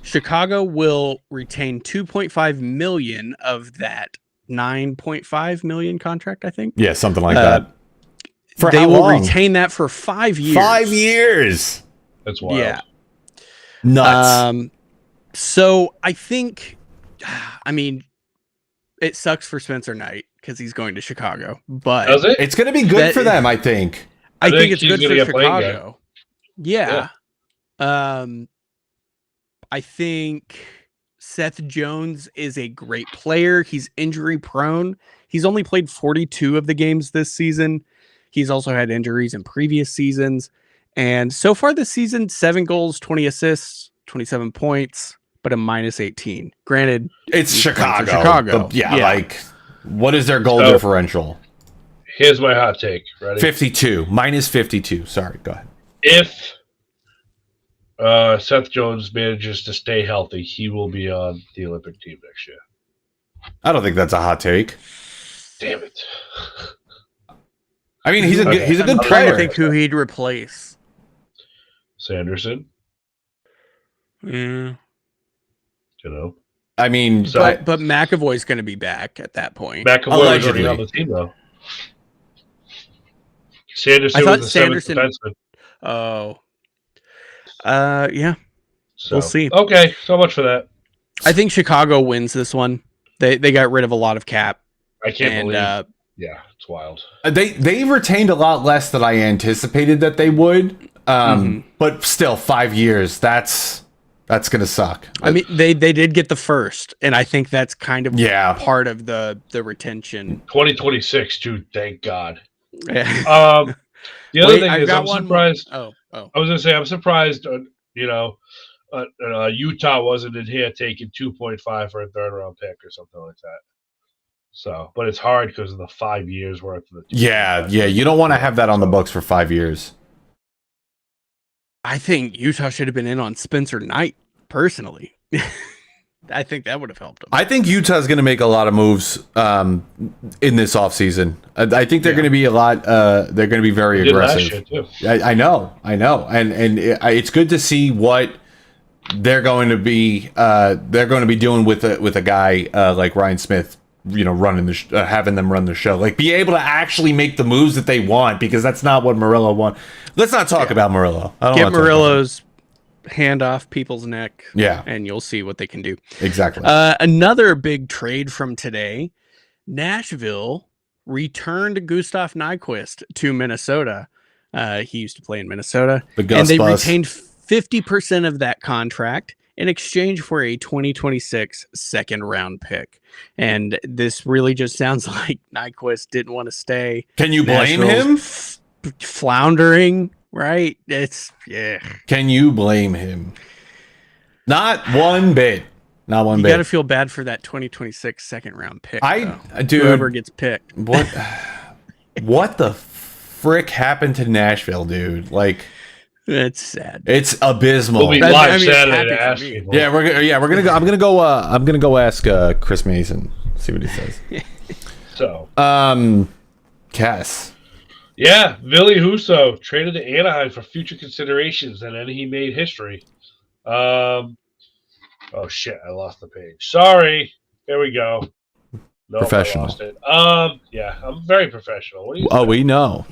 Chicago will retain $2.5 million of that $9.5 million contract, I think. Yeah, something like that. For they how will long? retain that for 5 years. 5 years. That's wild. Yeah. Nuts. So I think, I mean, it sucks for Spencer Knight because he's going to Chicago, but Does it? It's going to be good for them, I think. I think it's he's good gonna for get playing Chicago. Yeah. I think Seth Jones is a great player. He's injury prone. He's only played 42 of the games this season. He's also had injuries in previous seasons. And so far this season, 7 goals, 20 assists, 27 points, but a minus 18. Granted, it's Chicago. Chicago. Yeah, like, what is their goal differential? Here's my hot take. Ready? 52. Minus 52. Sorry, go ahead. If Seth Jones manages to stay healthy, he will be on the Olympic team next year. I don't think that's a hot take. Damn it. I mean, he's a good I player. think who he'd replace. Sanderson, Yeah. you know. I mean, So- But McAvoy's going to be back at that point. McAvoy was Allegedly. already on the team, though. Sanderson I thought was the seventh defenseman. Oh. Yeah. So. We'll see. Okay, so much for that. I think Chicago wins this one. They got rid of a lot of cap. I can't believe. And Yeah, it's wild. they retained a lot less than I anticipated that they would. But still, 5 years. That's gonna suck. I mean, they did get the first, and I think that's kind of Yeah. part of the retention. 2026, dude. Thank God. Yeah. The other Wait, thing I've is, got I'm one surprised. Oh. I was gonna say, I'm surprised. Utah wasn't in here taking 2.5 for a third-round pick or something like that. So, but it's hard because of the 5 years worth of the. Yeah. You don't want to have that on the books for 5 years. I think Utah should have been in on Spencer Knight, personally. I think that would have helped him. I think Utah's going to make a lot of moves in this offseason. I think they're going to be a lot. They're going to be very They did last aggressive. year, too. I know, and it's good to see what they're going to be. They're going to be doing with a guy like Ryan Smith. Running having them run the show, like be able to actually make the moves that they want, because that's not what Murillo want. Let's not talk about Murillo. I don't Get wanna talk about Murillo's hand off people's neck. Yeah. And you'll see what they can do. Exactly. Another big trade from today. Nashville returned Gustav Nyquist to Minnesota. He used to play in Minnesota. The Gus and they bus. retained 50% of that contract in exchange for a 2026 second round pick. And this really just sounds like Nyquist didn't want to stay. Can you blame him? Floundering, right? Can you blame him? Not one bit. Not one You bit. got to feel bad for that 2026 second round pick. Dude, whoever gets picked. What the frick happened to Nashville, dude? Like, It's sad. it's abysmal. We'll be That's- live I mean, it's Saturday happy to for ask me. people. Yeah, we're gonna go. I'm gonna go ask Chris Mason. See what he says. So, Cass. yeah, Ville Husso traded to Anaheim for future considerations, and then he made history. Oh shit, I lost the page. Sorry. There we go. No, Professional. I lost it. Yeah, I'm very professional. What do you Oh, say? we know.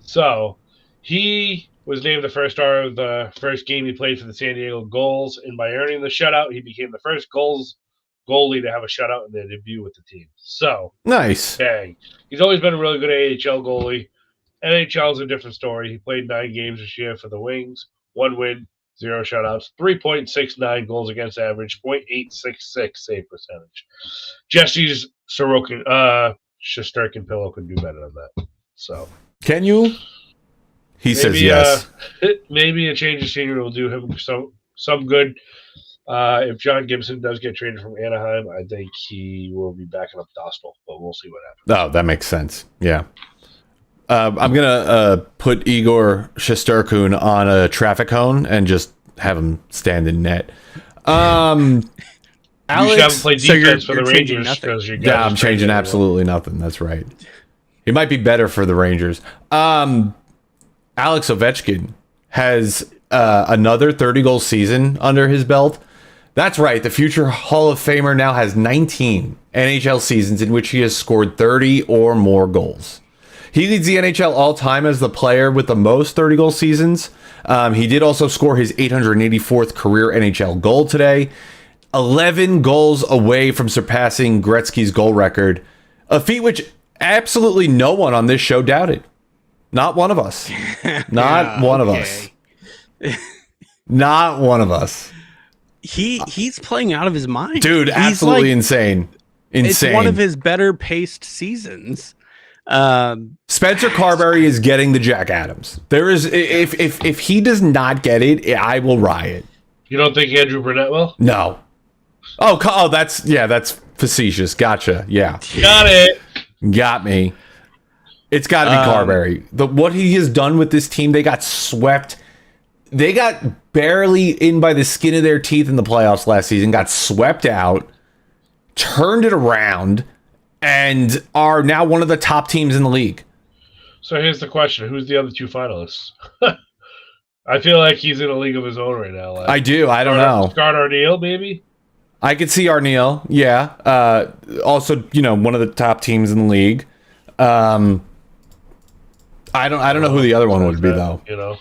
So he was named the first star of the first game he played for the San Diego Gulls, and by earning the shutout, he became the first goalie to have a shutout in their debut with the team. So, Nice. bang. He's always been a really good AHL goalie. NHL is a different story. He played 9 games this year for the Wings, 1 win, 0 shutouts, 3.69 goals against average, .866 save percentage. Jesse's Shesterkin pillow could do better than that. So Can you? He says yes. Maybe a change of scenery will do him some good. If John Gibson does get traded from Anaheim, I think he will be backing up Dostal, but we'll see what happens. Oh, that makes sense. Yeah. I'm gonna put Igor Shesterkin on a traffic cone and just have him stand in net. You should have him play so defense for you're the changing Rangers nothing. because you're Yeah, I'm changing absolutely nothing. That's right. He might be better for the Rangers. Alex Ovechkin has another 30-goal season under his belt. That's right. The future Hall of Famer now has 19 NHL seasons in which he has scored 30 or more goals. He leads the NHL all-time as the player with the most 30-goal seasons. He did also score his 884th career NHL goal today. 11 goals away from surpassing Gretzky's goal record, a feat which absolutely no one on this show doubted. Not one of us. Not one of us. Not one of us. He's playing out of his mind, dude. He's Absolutely like, insane. It's one of his better paced seasons. Spencer Carberry is getting the Jack Adams. There is if he does not get it, I will riot. You don't think Andrew Burnett will? No. Oh, that's facetious. Gotcha. Yeah. Got it. Got me. It's got to be Carberry. What he has done with this team, they got swept. They got barely in by the skin of their teeth in the playoffs last season, got swept out, turned it around, and are now one of the top teams in the league. So here's the question. Who's the other two finalists? I feel like he's in a league of his own right now. Like, I do. I don't know. Scott Arneal, maybe? I could see Arneal. Yeah. Also, one of the top teams in the league. I don't know who the other one would be, though.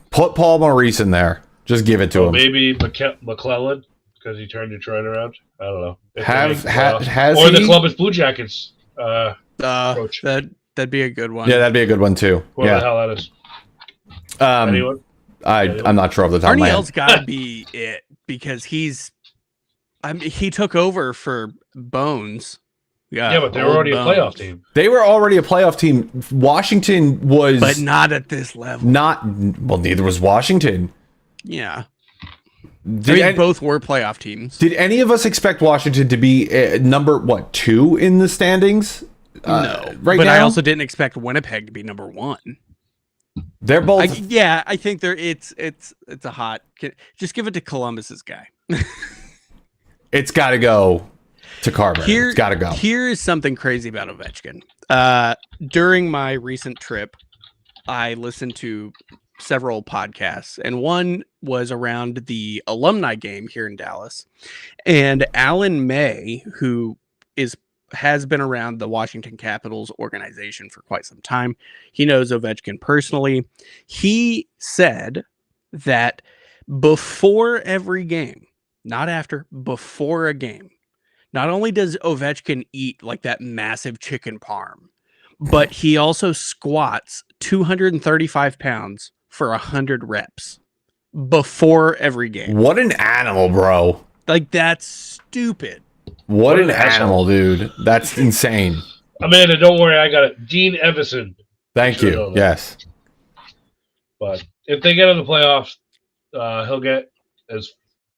Put Paul Maurice in there. Just give it to him. Maybe McClellan, because he turned Detroit around. I don't know. Has or the Columbus Blue Jackets coach. That'd be a good one. Yeah, that'd be a good one, too. Whoever the hell that is. Anyone? I'm not sure off the top of my head. Arneal's got to be it, because he took over for Bones. Yeah, but they were already a playoff team. They were already a playoff team. Washington was... But not at this level. Neither was Washington. Yeah. Both were playoff teams. Did any of us expect Washington to be number, 2 in the standings? No. But now? I also didn't expect Winnipeg to be number 1. They're both... I think it's a hot... Just give it to Columbus's guy. It's got to go... to Carberry. It's got to go. Here is something crazy about Ovechkin. During my recent trip, I listened to several podcasts, and one was around the alumni game here in Dallas. And Alan May, who has been around the Washington Capitals organization for quite some time, he knows Ovechkin personally. He said that before every game, not after, before a game, not only does Ovechkin eat like that massive chicken parm, but he also squats 235 pounds for 100 reps before every game. What an animal, bro. Like, that's stupid. What an animal, dude. That's insane. Amanda, don't worry. I got it. Dean Evison. Thank you. Yes. But if they get in the playoffs, he'll get as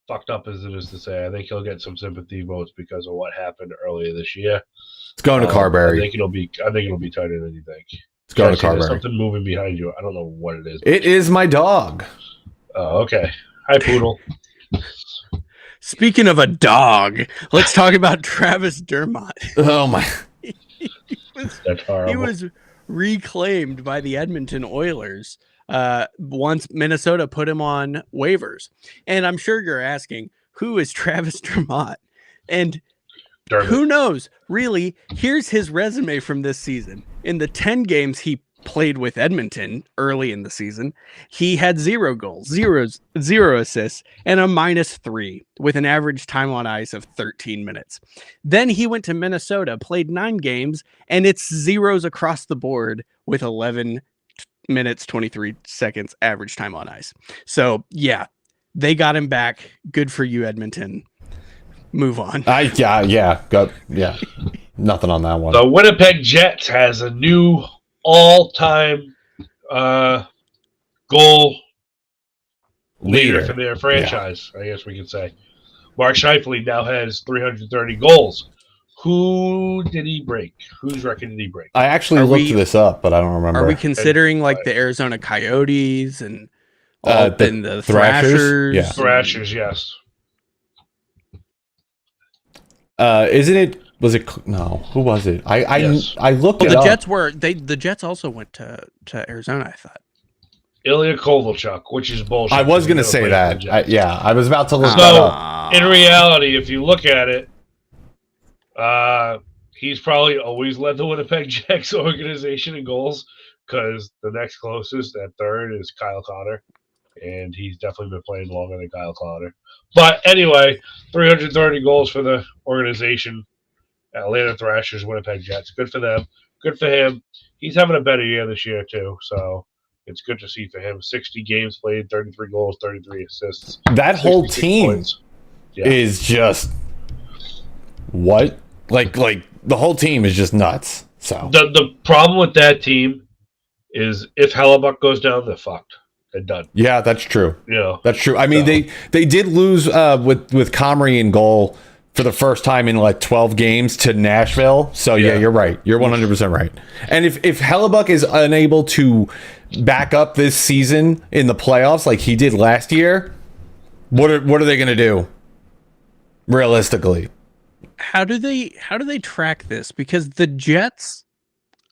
fucked up as it is to say. I think he'll get some sympathy votes because of what happened earlier this year. It's going to Carberry. I think it'll be tighter than you think. It's going to Carberry. There's something moving behind you. I don't know what it is. It is my dog. Oh, okay. Hi, Poodle. Speaking of a dog, let's talk about Travis Dermott. Oh my! That's horrible. He was reclaimed by the Edmonton Oilers once Minnesota put him on waivers. And I'm sure you're asking, who is Travis Dermott? And who knows? Really, here's his resume from this season. In the 10 games he played with Edmonton early in the season, he had 0 goals, 0 assists, and a -3 with an average time on ice of 13 minutes. Then he went to Minnesota, played 9 games, and it's zeros across the board with 11 minutes, 23 seconds average time on ice. So, yeah, they got him back. Good for you, Edmonton. Move on. Yeah. Nothing on that one. The Winnipeg Jets has a new all-time goal leader for their franchise, I guess we could say. Mark Scheifele now has 330 goals. Who did he break? Whose record did he break? I actually looked this up, but I don't remember. Are we considering like the Arizona Coyotes and the Thrashers? Yeah. Thrashers, yes. Isn't it? Was it? No. Who was it? I looked it up. The Jets also went to Arizona, I thought. Ilya Kovalchuk, which is bullshit. I was going to say that. I was about to look that up. In reality, if you look at it, he's probably always led the Winnipeg Jets organization in goals because the next closest at third is Kyle Connor, and he's definitely been playing longer than Kyle Connor. But anyway, 330 goals for the organization. Atlanta Thrashers, Winnipeg Jets. Good for them. Good for him. He's having a better year this year, too. So It's good to see for him. 60 games played, 33 goals, 33 assists. That whole 66 team points. Yeah. is just what? Like the whole team is just nuts. So The problem with that team is if Hellebuck goes down, they're fucked. They're done. yeah, that's true. You know, That's true. I mean, they did lose with Comrie in goal for the first time in like 12 games to Nashville. So yeah, you're right. You're 100% right. And if Hellebuck is unable to back up this season in the playoffs like he did last year, what are they going to do? Realistically, How do they track this? Because the Jets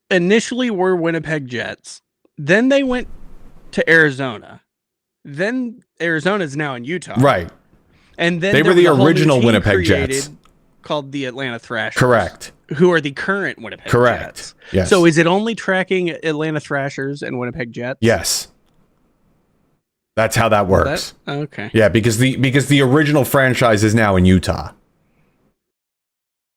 initially were Winnipeg Jets. Then they went to Arizona. Then Arizona is now in Utah. right? And then They were there the was a whole new original team Winnipeg created Jets. called the Atlanta Thrashers. Correct. Who are the current Winnipeg Correct. Jets. Yes. So is it only tracking Atlanta Thrashers and Winnipeg Jets? Yes. That's how that works. Okay. Yeah, because the original franchise is now in Utah.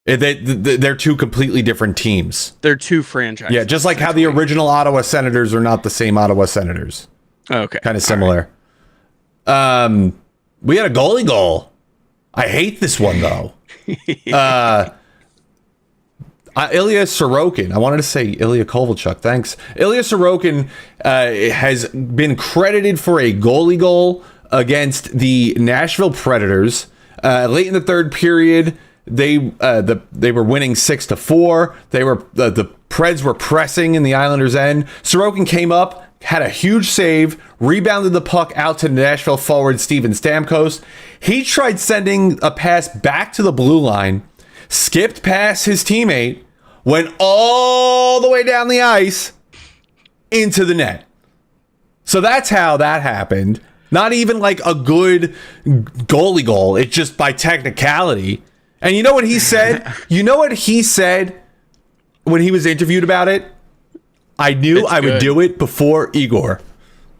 They're two completely different teams. They're two franchises. Yeah, just like how the original Ottawa Senators are not the same Ottawa Senators. Okay. Kind of similar. We had a goalie goal. I hate this one though. Ilya Sorokin. I wanted to say Ilya Kovalchuk. Thanks. Ilya Sorokin has been credited for a goalie goal against the Nashville Predators. Late in the third period, they were winning 6-4. The Preds were pressing in the Islanders' end. Sorokin came up, had a huge save, rebounded the puck out to Nashville forward Steven Stamkos. He tried sending a pass back to the blue line, skipped past his teammate, went all the way down the ice into the net. So that's how that happened. Not even like a good goalie goal. It's just by technicality. And you know what he said? You know what he said when he was interviewed about it? I knew I would do it before Igor.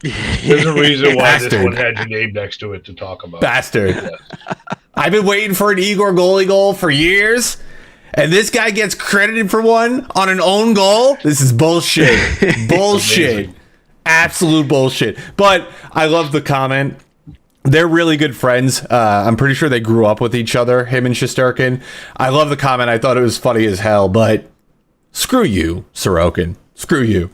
there's a reason why this Bastard. one had your name next to it to talk about. Bastard. Yeah. I've been waiting for an Igor goalie goal for years. And this guy gets credited for one on an own goal? This is bullshit. Bullshit. Amazing. Absolute bullshit. But I love the comment. They're really good friends. I'm pretty sure they grew up with each other, him and Shesterkin. I love the comment. I thought it was funny as hell, but screw you, Sorokin. Screw you.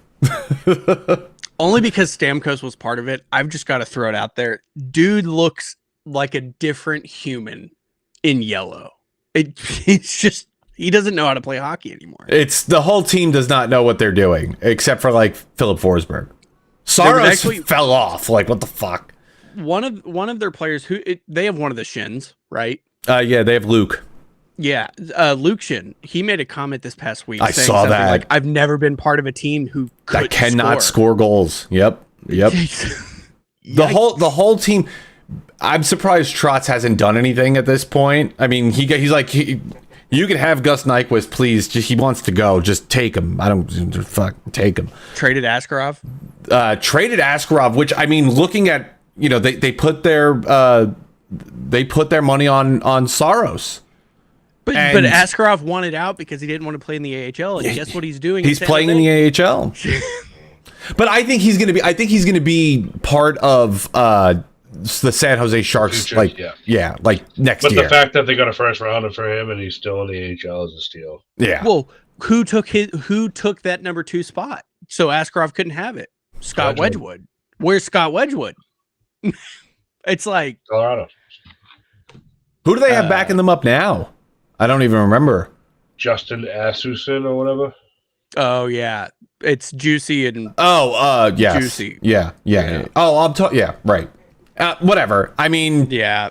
Only because Stamkos was part of it. I've just got to throw it out there. Dude looks like a different human in yellow. It's just, he doesn't know how to play hockey anymore. It's the whole team does not know what they're doing, except for like Philip Forsberg. Saros actually fell off. Like, what the fuck? One of their players they have one of the Shins, right? Yeah, they have Luke. Yeah, Luke Shin. He made a comment this past week. I saying saw something that. Like, I've never been part of a team who That cannot score goals. Yep. The whole team. I'm surprised Trotz hasn't done anything at this point. I mean, he's like, you can have Gus Nyquist, please. Just, he wants to go. Just take him. I don't take him. Traded Askarov. Traded Askarov, which I mean, looking at they put their money on Saros. But Askarov wanted out because he didn't want to play in the AHL. And guess what he's doing? He's playing in the AHL. But I think he's gonna be part of the San Jose Sharks. Future, like yeah. like next But year. the fact that they got a first rounder for him and he's still in the AHL is a steal. Yeah. Well, who took that number 2 spot? So Askarov couldn't have it. Scott Wedgwood. Where's Scott Wedgwood? It's like Colorado. Who do they have backing them up now? I don't even remember. Justin Asuson or whatever. Oh yeah, it's Juicy and yes. Juicy. Yeah. Oh, I'm talking. Yeah, right. Whatever. I mean, yeah,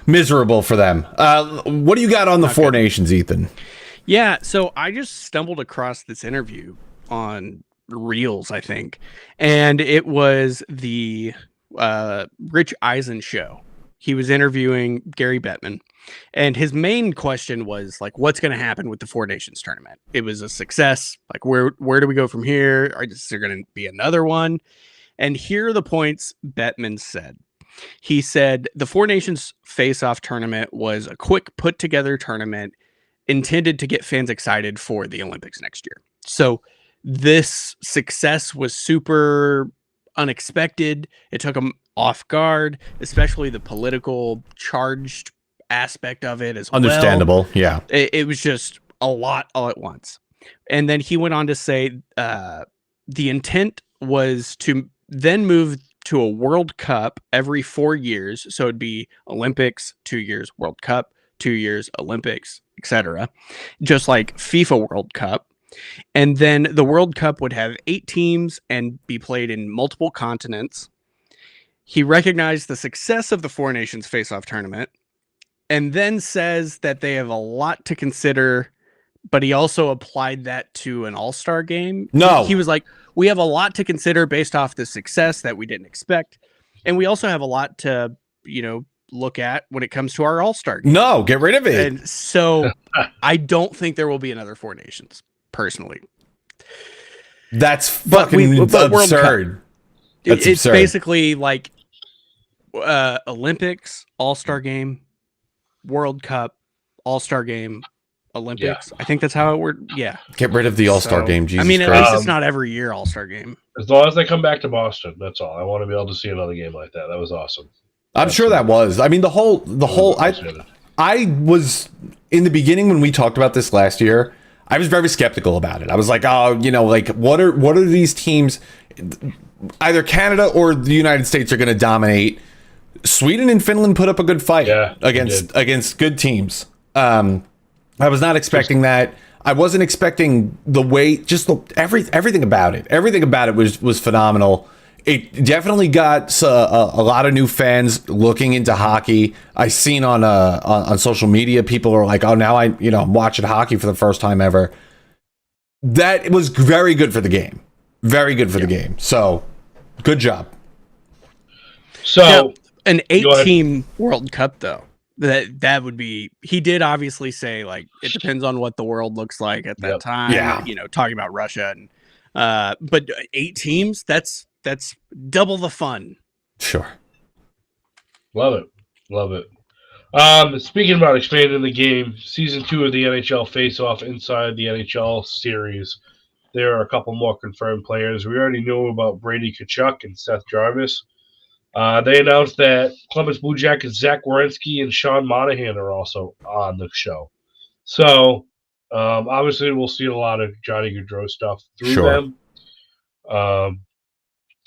miserable for them. What do you got on the Four Nations, Ethan? Yeah, so I just stumbled across this interview on Reels, I think, and it was the Rich Eisen show. He was interviewing Gary Bettman, and his main question was like, what's going to happen with the Four Nations tournament? It was a success. Like, where do we go from here? Is there going to be another one? And here are the points Bettman said. He said the Four Nations face-off tournament was a quick put-together tournament intended to get fans excited for the Olympics next year. So this success was super unexpected. It took them off guard, especially the political charged aspect of it as well. Understandable, yeah. It was just a lot all at once. And then he went on to say the intent was to then move to a World Cup every 4 years. So it'd be Olympics, 2 years, World Cup, 2 years, Olympics, etc. Just like FIFA World Cup. And then the World Cup would have 8 teams and be played in multiple continents. He recognized the success of the Four Nations Face-Off tournament and then says that they have a lot to consider, but he also applied that to an all-star game. No. He was like, we have a lot to consider based off the success that we didn't expect. And we also have a lot to, look at when it comes to our all-star game. No, get rid of it. And so I don't think there will be another Four Nations, personally. That's fucking absurd. That's It's absurd. basically like Olympics, all-star game, World Cup, all-star game, Olympics. Yeah. I think that's how it worked. Yeah. Get rid of the all-star game, Jesus I mean, at Christ. least it's not every year all-star game. As long as they come back to Boston, that's all. I want to be able to see another game like that. That was awesome. I'm sure that was. I mean, the whole. I was in the beginning when we talked about this last year. I was very skeptical about it. I was like, oh, what are these teams? Either Canada or the United States are going to dominate. Sweden and Finland put up a good fight against good teams. I was not expecting that. I wasn't expecting the way. Just everything about it. Everything about it was phenomenal. It definitely got a lot of new fans looking into hockey. I seen on social media, people are like, "Oh, now I'm watching hockey for the first time ever." That was very good for the game. Very good for the game. So, good job. So, now, an 8-team World Cup, though, that would be. He did obviously say like it depends on what the world looks like at that time. Yeah. Talking about Russia and but 8 teams. That's double the fun. Sure. Love it. Speaking about expanding the game, season 2 of the NHL Face-Off inside the NHL series, there are a couple more confirmed players. We already knew about Brady Tkachuk and Seth Jarvis. They announced that Columbus Blue Jackets Zach Werenski and Sean Monahan are also on the show. So, obviously, we'll see a lot of Johnny Gaudreau stuff through them.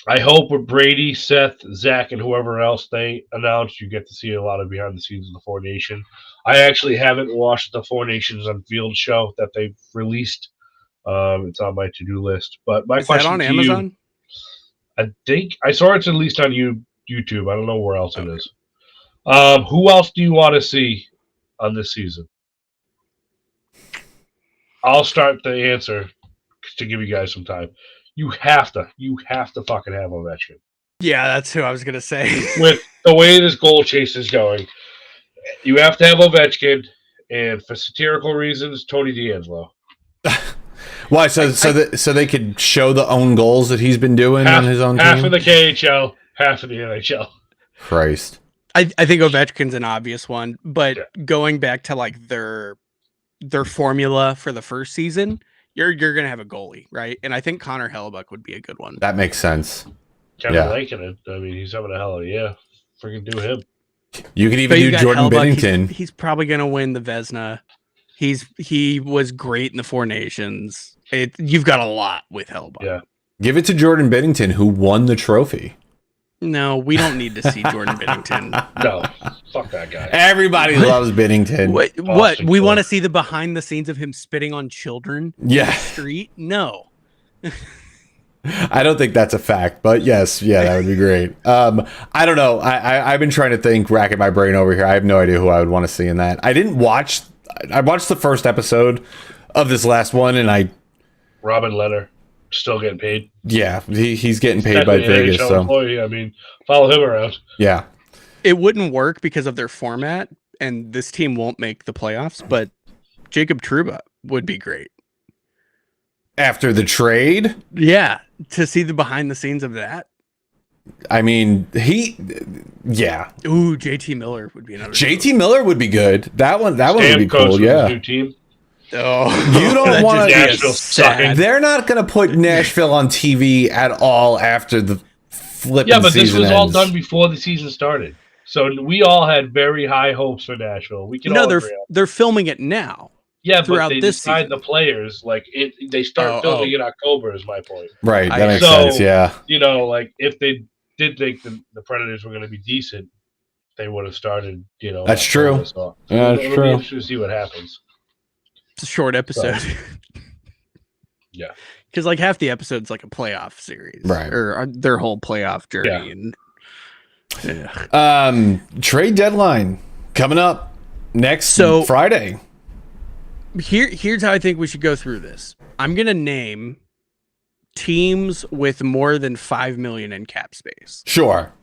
I hope with Brady, Seth, Zach, and whoever else they announced, you get to see a lot of behind the scenes of the Four Nation. I actually haven't watched the Four Nations on Field show that they've released. It's on my to-do list. But my question on to Amazon? I think I saw it's at least on YouTube. I don't know where else it is. Who else do you want to see on this season? I'll start the answer to give you guys some time. You have to fucking have Ovechkin. Yeah, that's who I was gonna say. With the way this goal chase is going, you have to have Ovechkin, and for satirical reasons, Tony DeAngelo. Why? So they could show the own goals that he's been doing on his own team? Half of the KHL, half of the NHL. Christ. I think Ovechkin's an obvious one, but going back to like their formula for the first season, you're gonna have a goalie, right? And I think Connor Hellebuck would be a good one. That makes sense. Kevin liking it. I mean, he's having a hell of a year. Freaking do him. You could even do Jordan Hellebuck, Binnington. He's probably gonna win the Vezina. He was great in the Four Nations. You've got a lot with Hellebuck. Yeah. Give it to Jordan Binnington, who won the trophy. No, we don't need to see Jordan Binnington. No, fuck that guy. Everybody loves Binnington. What? We want to see the behind the scenes of him spitting on children in the street? No. I don't think that's a fact, but yes, that would be great. I don't know. I've been trying to think, racking my brain over here. I have no idea who I would want to see in that. I watched the first episode of this last one, and Robin Leonard still getting paid. Yeah, he's getting paid by Vegas. So employee. I mean, follow him around. Yeah, it wouldn't work because of their format, and this team won't make the playoffs. But Jacob Trouba would be great after the trade. Yeah, to see the behind the scenes of that. I mean, Ooh, JT Miller would be another. JT Miller would be good. That one would be cool. Yeah. New team. Oh, You don't that wanna- just Nashville gets sad. sucking. They're not going to put Nashville on TV at all after the flipping Yeah, but this season was all ends. done before the season started. So we all had very high hopes for Nashville. We can No, all they're agree on. they're filming it now. Yeah, throughout but they this decide season. the players they start filming in October. Is my point. Right, that I- makes So- sense, yeah. You know, like if they did think the Predators were going to be decent, they would have started. You know, That's true. October, so Yeah, that's it'll true. be interesting to see what happens. It's a short episode. Yeah. Because like half the episode's like a playoff series, Right. Or their whole playoff journey, Yeah. and yeah. Trade deadline coming up next So- Friday. Here's how I think we should go through this. I'm gonna name teams with more than 5 million in cap space, Sure.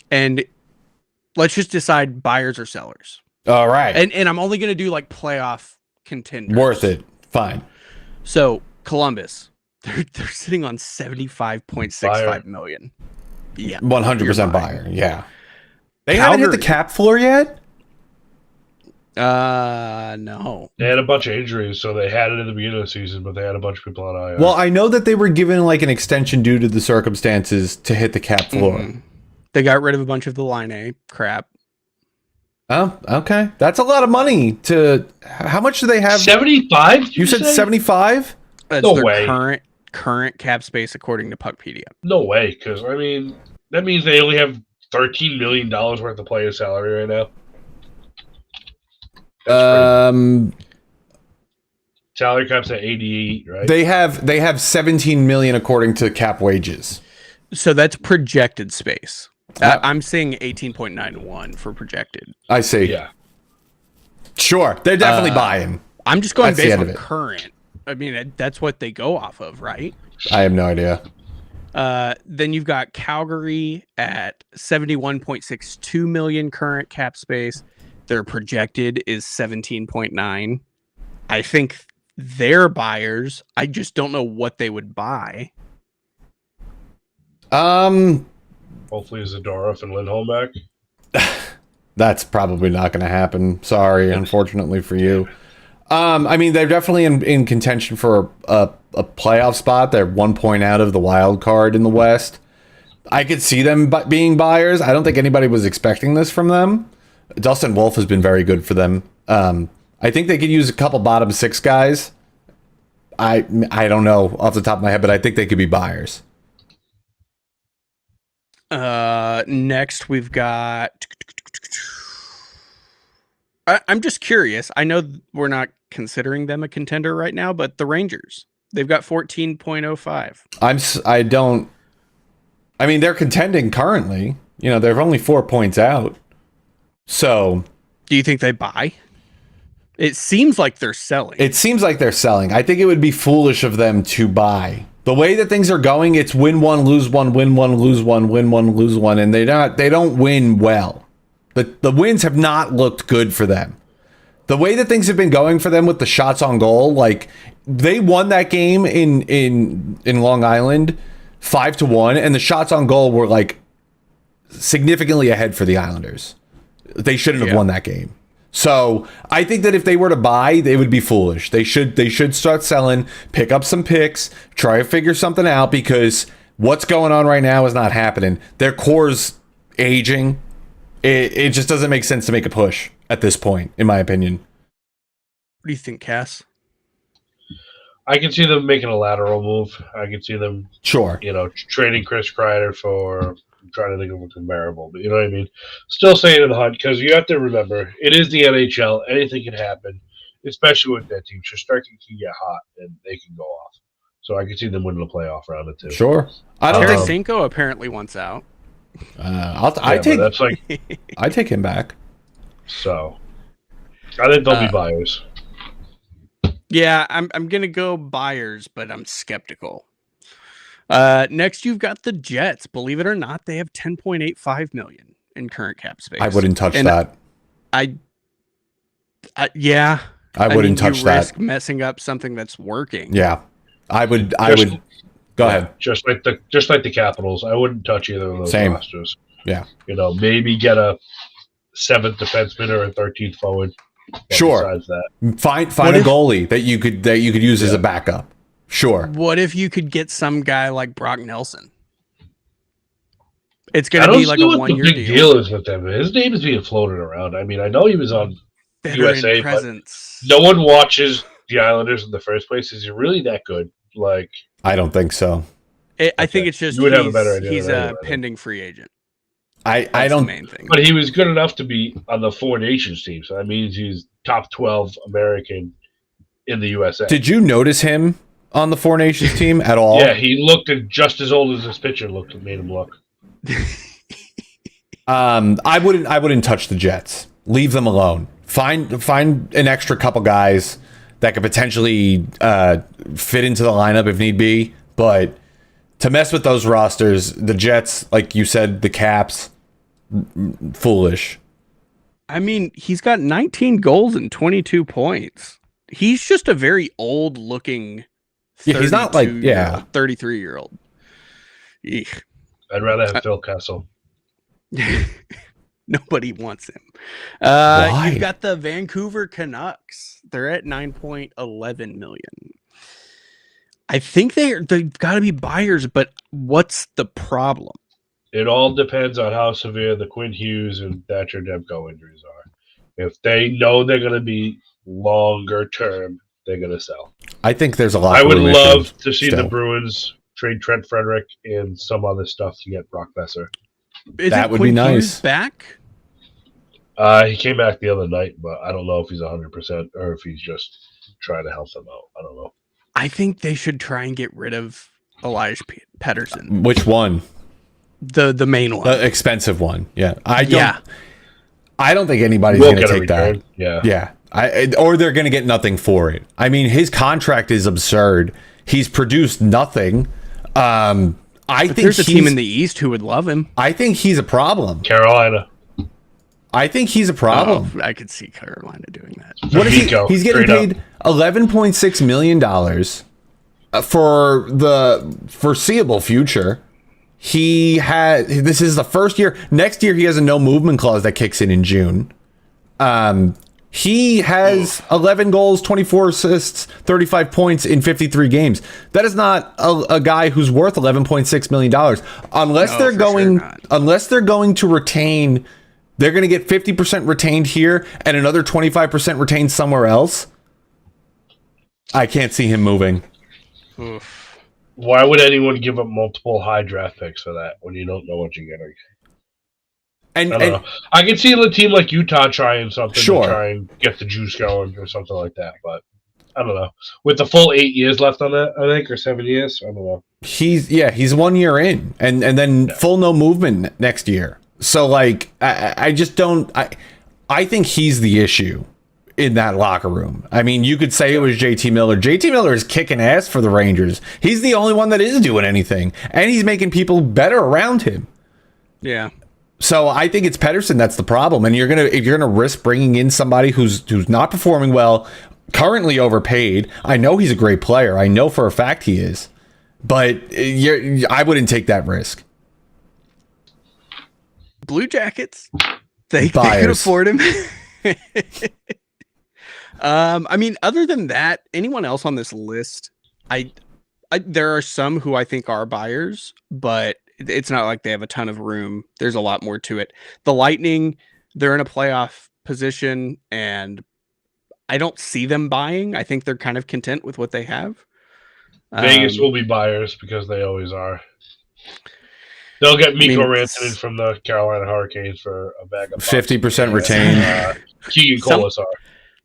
and let's just decide buyers or sellers. All right. And I'm only gonna do like playoff contenders. Worth it. Fine. So Columbus, they're sitting on 75.65 million. Yeah, 100% you're buying. buyer. Yeah. They haven't hit the Calgary. cap floor yet? No. They had a bunch of injuries, so they had it at the beginning of the season, but they had a bunch of people on IR. Well, I know that they were given like an extension due to the circumstances to hit the cap floor. Mhm. They got rid of a bunch of the line A crap. Oh, okay. That's a lot of money to. How much do they have? 75? You said 75? That's No their way. current cap space according to Puckpedia. No way, because I mean that means they only have $13 million worth of player salary right now. That's crazy. Salary cap's at 88, right? They have 17 million according to cap wages. So that's projected space. Uh, I'm seeing 18.91 for projected. I see. Yeah. Sure. They're definitely buying. I'm just going That's the based end on of it. current. I mean, that's what they go off of, right? I have no idea. Then you've got Calgary at 71.62 million current cap space. Their projected is 17.9. I think they're buyers. I just don't know what they would buy. Hopefully Zadorov and Lindholm back. That's probably not going to happen. Sorry, unfortunately for you. I mean, they're definitely in contention for a playoff spot. They're 1 point out of the wild card in the West. I could see them being buyers. I don't think anybody was expecting this from them. Dustin Wolf has been very good for them. I think they could use a couple bottom six guys. I don't know off the top of my head, but I think they could be buyers. Next we've got. I'm just curious. I know we're not considering them a contender right now, but the Rangers, they've got 14.05. I mean, they're contending currently. You know, they're only 4 points out. So Do you think they buy? It seems like they're selling. it seems like they're selling. I think it would be foolish of them to buy. The way that things are going, it's win one, lose one, win one, lose one, win one, lose one, and they don't win well. The wins have not looked good for them. The way that things have been going for them with the shots on goal, like they won that game in Long Island 5-1, and the shots on goal were like significantly ahead for the Islanders. They shouldn't have won that game. So I think that if they were to buy, they would be foolish. They should start selling, pick up some picks, try to figure something out, because what's going on right now is not happening. Their core's aging. It just doesn't make sense to make a push at this point, in my opinion. What do you think, Cass? I can see them making a lateral move. I can see them, Sure. trading Chris Kreider for. I'm trying to think of a comparable, but you know what I mean? Still staying in the hunt, because you have to remember, it is the NHL. Anything can happen, especially with that team. Shesterkin can get hot, and they can go off. So I can see them winning the playoff round or two. Sure. I don't think Tarasenko apparently wants out. I That's like I take him back. so. I think they'll be buyers. Yeah, I'm gonna go buyers, but I'm skeptical. Next, you've got the Jets. Believe it or not, they have 10.85 million in current cap space. I wouldn't touch And that. Yeah. I wouldn't touch you that. risk messing up something that's working. Yeah. I would go ahead. Just like the Capitals, I wouldn't touch either of those Same. rosters. Yeah. Maybe get a 7th defenseman or a 13th forward. But Sure. Besides that, Find a goalie that you could use as a backup. Sure. What if you could get some guy like Brock Nelson? It's I going to don't be like see a what the 1-year big deal. deal is with him. His name is being floated around. I mean, I know he was on Veteran USA, presence. but no one watches the Islanders in the first place. Is he really that good? Like, I don't think so. I think it's just You would have a better idea he's than a anyone, I think. pending free agent. I That's don't. the main thing. but he was good enough to be on the Four Nations team, so that means he's top 12 American in the USA. Did you notice him on the Four Nations team at all? Yeah, he looked just as old as this pitcher looked. It made him look. I wouldn't touch the Jets. Leave them alone. Find an extra couple guys that could potentially fit into the lineup if need be. But to mess with those rosters, the Jets, like you said, the Caps, foolish. I mean, he's got 19 goals and 22 points. He's just a very old looking. Yeah, he's not like 33-year-old. Eek. I'd rather have Phil Kessel. Nobody wants him. Why? You've got the Vancouver Canucks. They're at 9.11 million. I think they've got to be buyers, but what's the problem? It all depends on how severe the Quinn Hughes and Thatcher Demko injuries are. If they know they're going to be longer term, they're going to sell. I think there's a lot. I would love to see the Bruins trade Trent Frederick and some other stuff to get Brock Besser. That would be nice. Hughes back? He came back the other night, but I don't know if he's 100% or if he's just trying to help them out. I don't know. I think they should try and get rid of Elijah Pettersson. Which one? The main one. The expensive one. Yeah. I don't think anybody's going to take that. Yeah. Or they're going to get nothing for it. I mean, his contract is absurd. He's produced nothing. I think there's a team in the East who would love him. I think he's a problem. Carolina. I think he's a problem. Oh, I could see Carolina doing that. What is he's getting Straight paid $11.6 million for the foreseeable future. This is the first year. Next year, he has a no movement clause that kicks in June. He has 11 goals, 24 assists, 35 points in 53 games. That is not a guy who's worth $11.6 million. Unless they're going to retain, they're going to get 50% retained here and another 25% retained somewhere else. I can't see him moving. Oof. Why would anyone give up multiple high draft picks for that when you don't know what you're getting? I don't know. I can see a team like Utah trying something to try and get the juice going or something like that, but I don't know. With the full 8 years left on that, I think, or 7 years, I don't know. He's 1 year in, and then full no movement next year. So like, I just don't. I think he's the issue in that locker room. I mean, you could say it was JT Miller. JT Miller is kicking ass for the Rangers. He's the only one that is doing anything, and he's making people better around him. Yeah. So I think it's Pettersson that's the problem, and if you're gonna risk bringing in somebody who's not performing well, currently overpaid. I know he's a great player. I know for a fact he is, but I wouldn't take that risk. Blue Jackets, they could afford him. I mean, other than that, anyone else on this list? There are some who I think are buyers, but it's not like they have a ton of room. There's a lot more to it. The Lightning, they're in a playoff position, and I don't see them buying. I think they're kind of content with what they have. Vegas will be buyers because they always are. They'll get Mikko Rantanen from the Carolina Hurricanes for a bag of 50% retained. Keegan Colasar.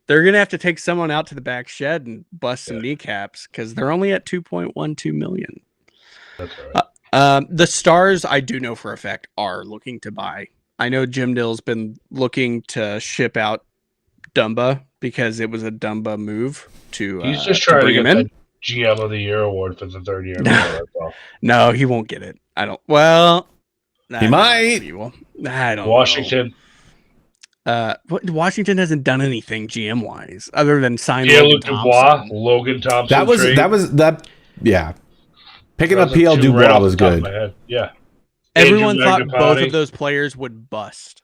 They're going to have to take someone out to the back shed and bust some kneecaps because they're only at $2.12 million. That's right. The Stars, I do know for a fact, are looking to buy. I know Jim Dill's been looking to ship out Dumba because it was a Dumba move to He's just trying to get him in. the GM of the Year award for the third year. No, he won't get it. I don't. Well, he might. I don't. Washington. Washington hasn't done anything GM wise other than sign Logan Thompson. Yeah. Picking up PL Dubois was good. Yeah. Everyone thought both of those players would bust.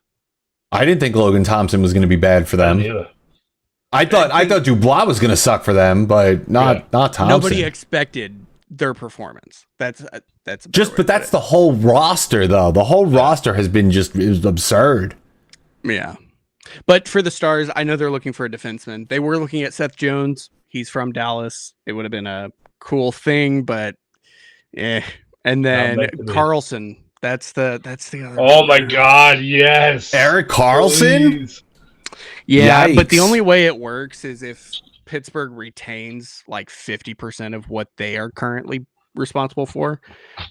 I didn't think Logan Thompson was going to be bad for them. I thought Dubois was going to suck for them, but not Thompson. Nobody expected their performance. That's but that's the whole roster, though. The whole roster has been it was absurd. Yeah. But for the Stars, I know they're looking for a defenseman. They were looking at Seth Jones. He's from Dallas. It would have been a cool thing, but yeah. And then Carlson. That's the other. Oh my God! Yes, Erik Karlsson. Please. Yeah, Yikes. but the only way it works is if Pittsburgh retains like 50% of what they are currently responsible for,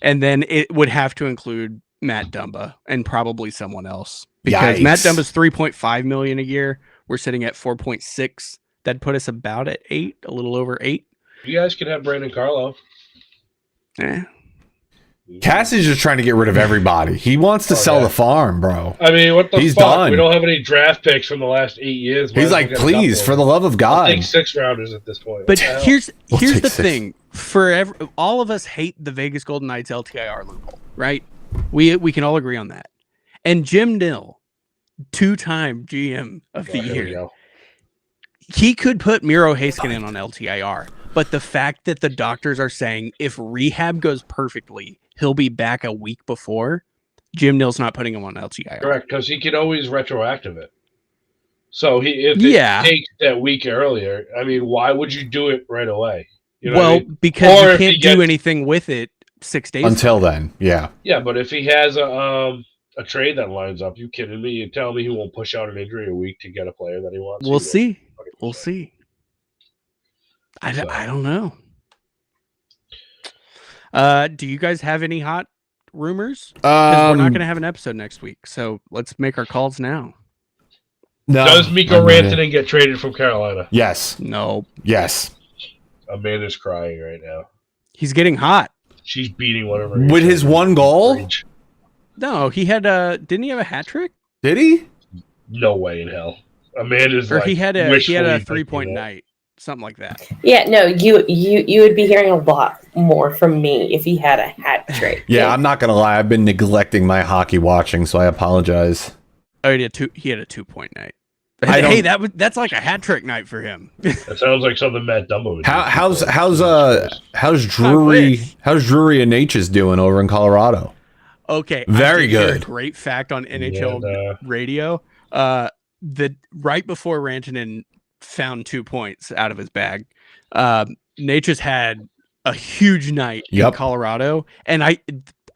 and then it would have to include Matt Dumba and probably someone else, because Matt Dumba's $3.5 million a year. We're sitting at 4.6. That'd put us about at 8, a little over 8. You guys could have Brandon Carlo. Cass is just trying to get rid of everybody. He wants to sell the farm, bro. I mean, what the He's fuck? done. We don't have any draft picks from the last 8 years. He's like, please, for the love of God. I'll take 6 rounders at this point. But here's the 6. thing: all of us hate the Vegas Golden Knights LTIR loophole, right? We can all agree on that. And Jim Nill, 2-time GM of the year, he could put Miro Heiskanen on LTIR. But the fact that the doctors are saying if rehab goes perfectly, he'll be back a week before, Jim Nill's not putting him on LTIR. Correct, because he can always retroactive it. So if it takes that week earlier, I mean, why would you do it right away? You know what I mean? Because you can't do anything with it 6 days until then. Yeah. Yeah, but if he has a trade that lines up, you kidding me? You tell me he won't push out an injury a week to get a player that he wants? We'll see. We'll see. I don't know. Do you guys have any hot rumors? Because we're not going to have an episode next week, so let's make our calls now. No. Does Mikko Rantanen get traded from Carolina? Yes. No. Yes. Amanda's crying right now. He's getting hot. She's beating one of her. With his one goal? No, he had didn't he have a hat trick? Did he? No way in hell. Amanda's or like he had a 3-point night. Something like that. Yeah, no, you would be hearing a lot more from me if he had a hat trick. Yeah, I'm not gonna lie. I've been neglecting my hockey watching, so I apologize. Oh, he had a 2-point night. Hey, that's like a hat trick night for him. That sounds like something Matt Dumbo would do. How's Drury and Natchez doing over in Colorado? Okay, very good. A great fact on NHL radio. The right before Rantanen found 2 points out of his bag, Natchez had a huge night in Colorado, and I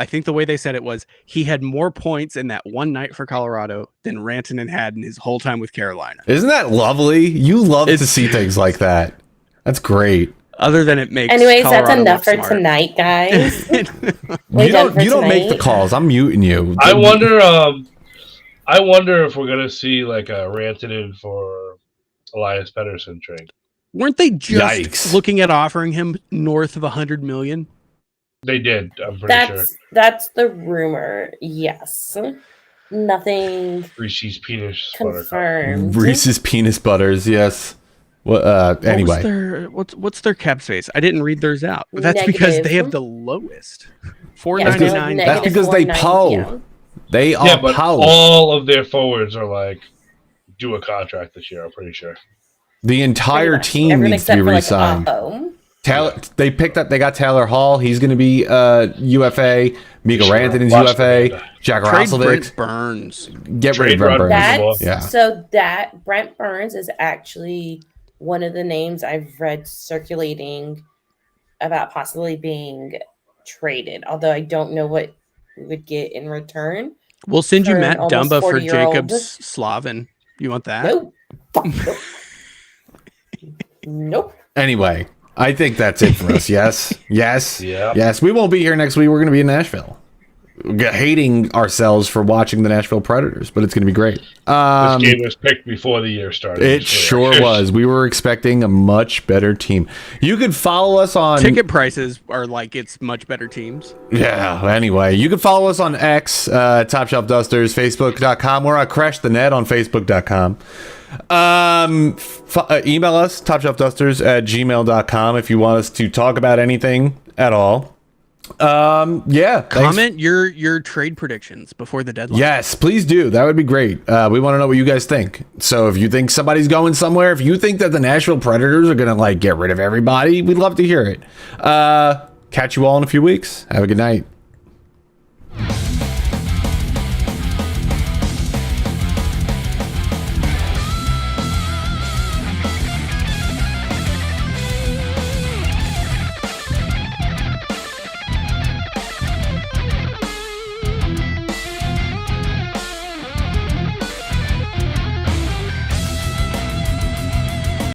think the way they said it was he had more points in that one night for Colorado than Rantanen had in his whole time with Carolina. Isn't that lovely? You love to see things like that. That's great. Other than it makes anyways, Colorado that's enough for smart. Tonight, guys. you don't make the calls. I'm muting you. I wonder if we're gonna see like a Rantanen for Elias Pettersson trade. Weren't they just looking at offering him north of $100 million? They did. I'm pretty sure. That's the rumor. Yes. Nothing. Reese's penis confirmed. Reese's penis butters. Yes. Well, anyway, what's their cap space? I didn't read theirs out. But that's because they have the lowest. $499. That's because they PO. They are but all of their forwards are like due a contract this year. I'm pretty sure. The entire team needs to be re-signed. They got Taylor Hall. He's going to be UFA. Mikko Rantanen's UFA. Jack Roslovic. Brent Burns. Get rid of Brent Burns. So that Brent Burns is actually one of the names I've read circulating about possibly being traded. Although I don't know what we would get in return. We'll send you Matt Dumba for Jacobs Slavin. You want that? Nope. Nope. Anyway, I think that's it for us. Yes. Yeah. Yes. We won't be here next week. We're going to be in Nashville. Hating ourselves for watching the Nashville Predators, but it's going to be great. This game was picked before the year started. It sure was. We were expecting a much better team. You could follow us on... Ticket prices are like it's much better teams. Yeah, anyway. You can follow us on X, Top Shelf Dusters, Facebook.com. We're at Crash the Net on Facebook.com. Email us, topshelfdusters@gmail.com if you want us to talk about anything at all. Yeah. Comment your trade predictions before the deadline. Yes, please do. That would be great. We want to know what you guys think. So if you think somebody's going somewhere, if you think that the Nashville Predators are going to like get rid of everybody, we'd love to hear it. Catch you all in a few weeks. Have a good night.